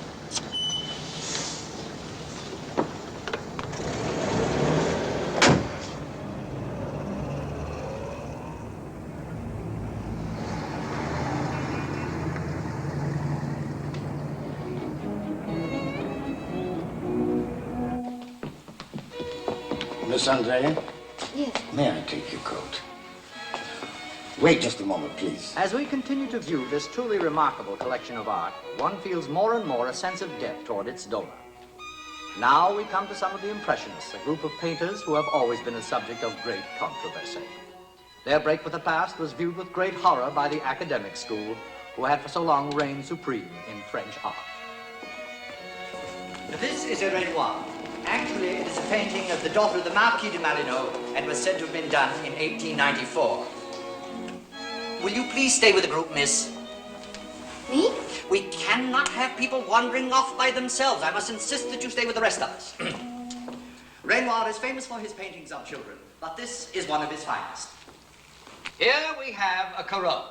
Miss Andrea, Yes. may I take your coat? Wait just a moment, please. As we continue to view this truly remarkable collection of art, one feels more and more a sense of debt toward its donor. Now we come to some of the Impressionists, a group of painters who have always been a subject of great controversy. Their break with the past was viewed with great horror by the academic school, who had for so long reigned supreme in French art. This is a Renoir. Actually, it is a painting of the daughter of the Marquis de Malinaud and was said to have been done in 1894. Will you please stay with the group, miss? Me? We cannot have people wandering off by themselves. I must insist that you stay with the rest of us. Renoir is famous for his paintings of children, but this is one of his finest. Here we have a Caron.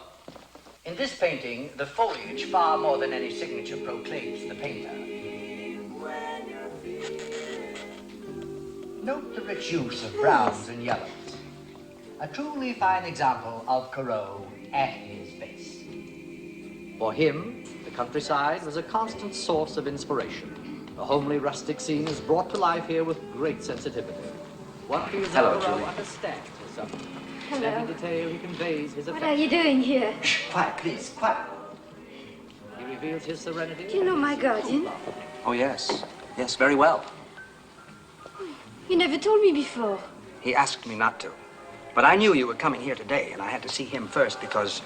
In this painting, the foliage, far more than any signature, proclaims the painter. Note the rich use of browns and yellows. A truly fine example of Corot at his base. For him, the countryside was a constant source of inspiration. The homely rustic scene is brought to life here with great sensitivity. One feels that Hello, Corot Julie. understands his subject. Hello. Every detail he conveys his What affection. are you doing here? Shh, quiet, please, quiet. He reveals his serenity. Do you know my guardian? Oh, yes. Yes, very well. You never told me before. He asked me not to. But I knew you were coming here today, and I had to see him first because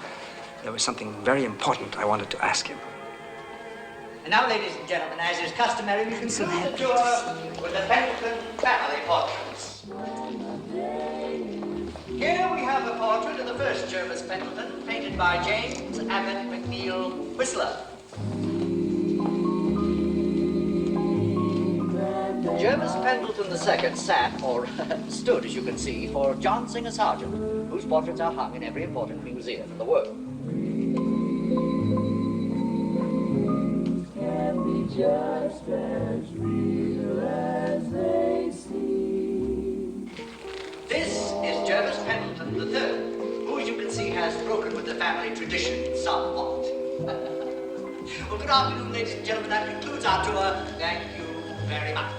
there was something very important I wanted to ask him. And now, ladies and gentlemen, as is customary, we conclude the tour with the Pendleton family portraits. Here we have a portrait of the first Jervis Pendleton, painted by James Abbott McNeill Whistler. Jervis Pendleton II sat, or stood, as you can see, for John Singer Sargent, whose portraits are hung in every important museum in the world. Just as real as they seem. This is Jervis Pendleton III, who, as you can see, has broken with the family tradition somewhat. Well, good afternoon, ladies and gentlemen. That concludes our tour. Thank you very much.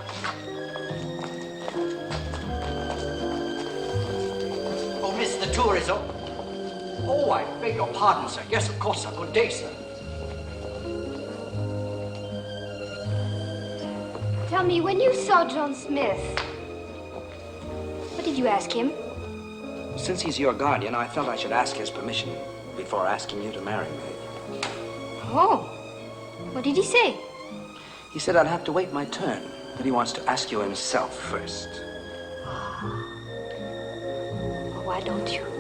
Oh, miss, the tour is over. Oh, I beg your pardon, sir. Yes, of course, sir. Good day, sir. Tell me, when you saw John Smith, what did you ask him? Since he's your guardian, I felt I should ask his permission before asking you to marry me. Oh, what did he say? He said I'd have to wait my turn, that he wants to ask you himself first. Why don't you?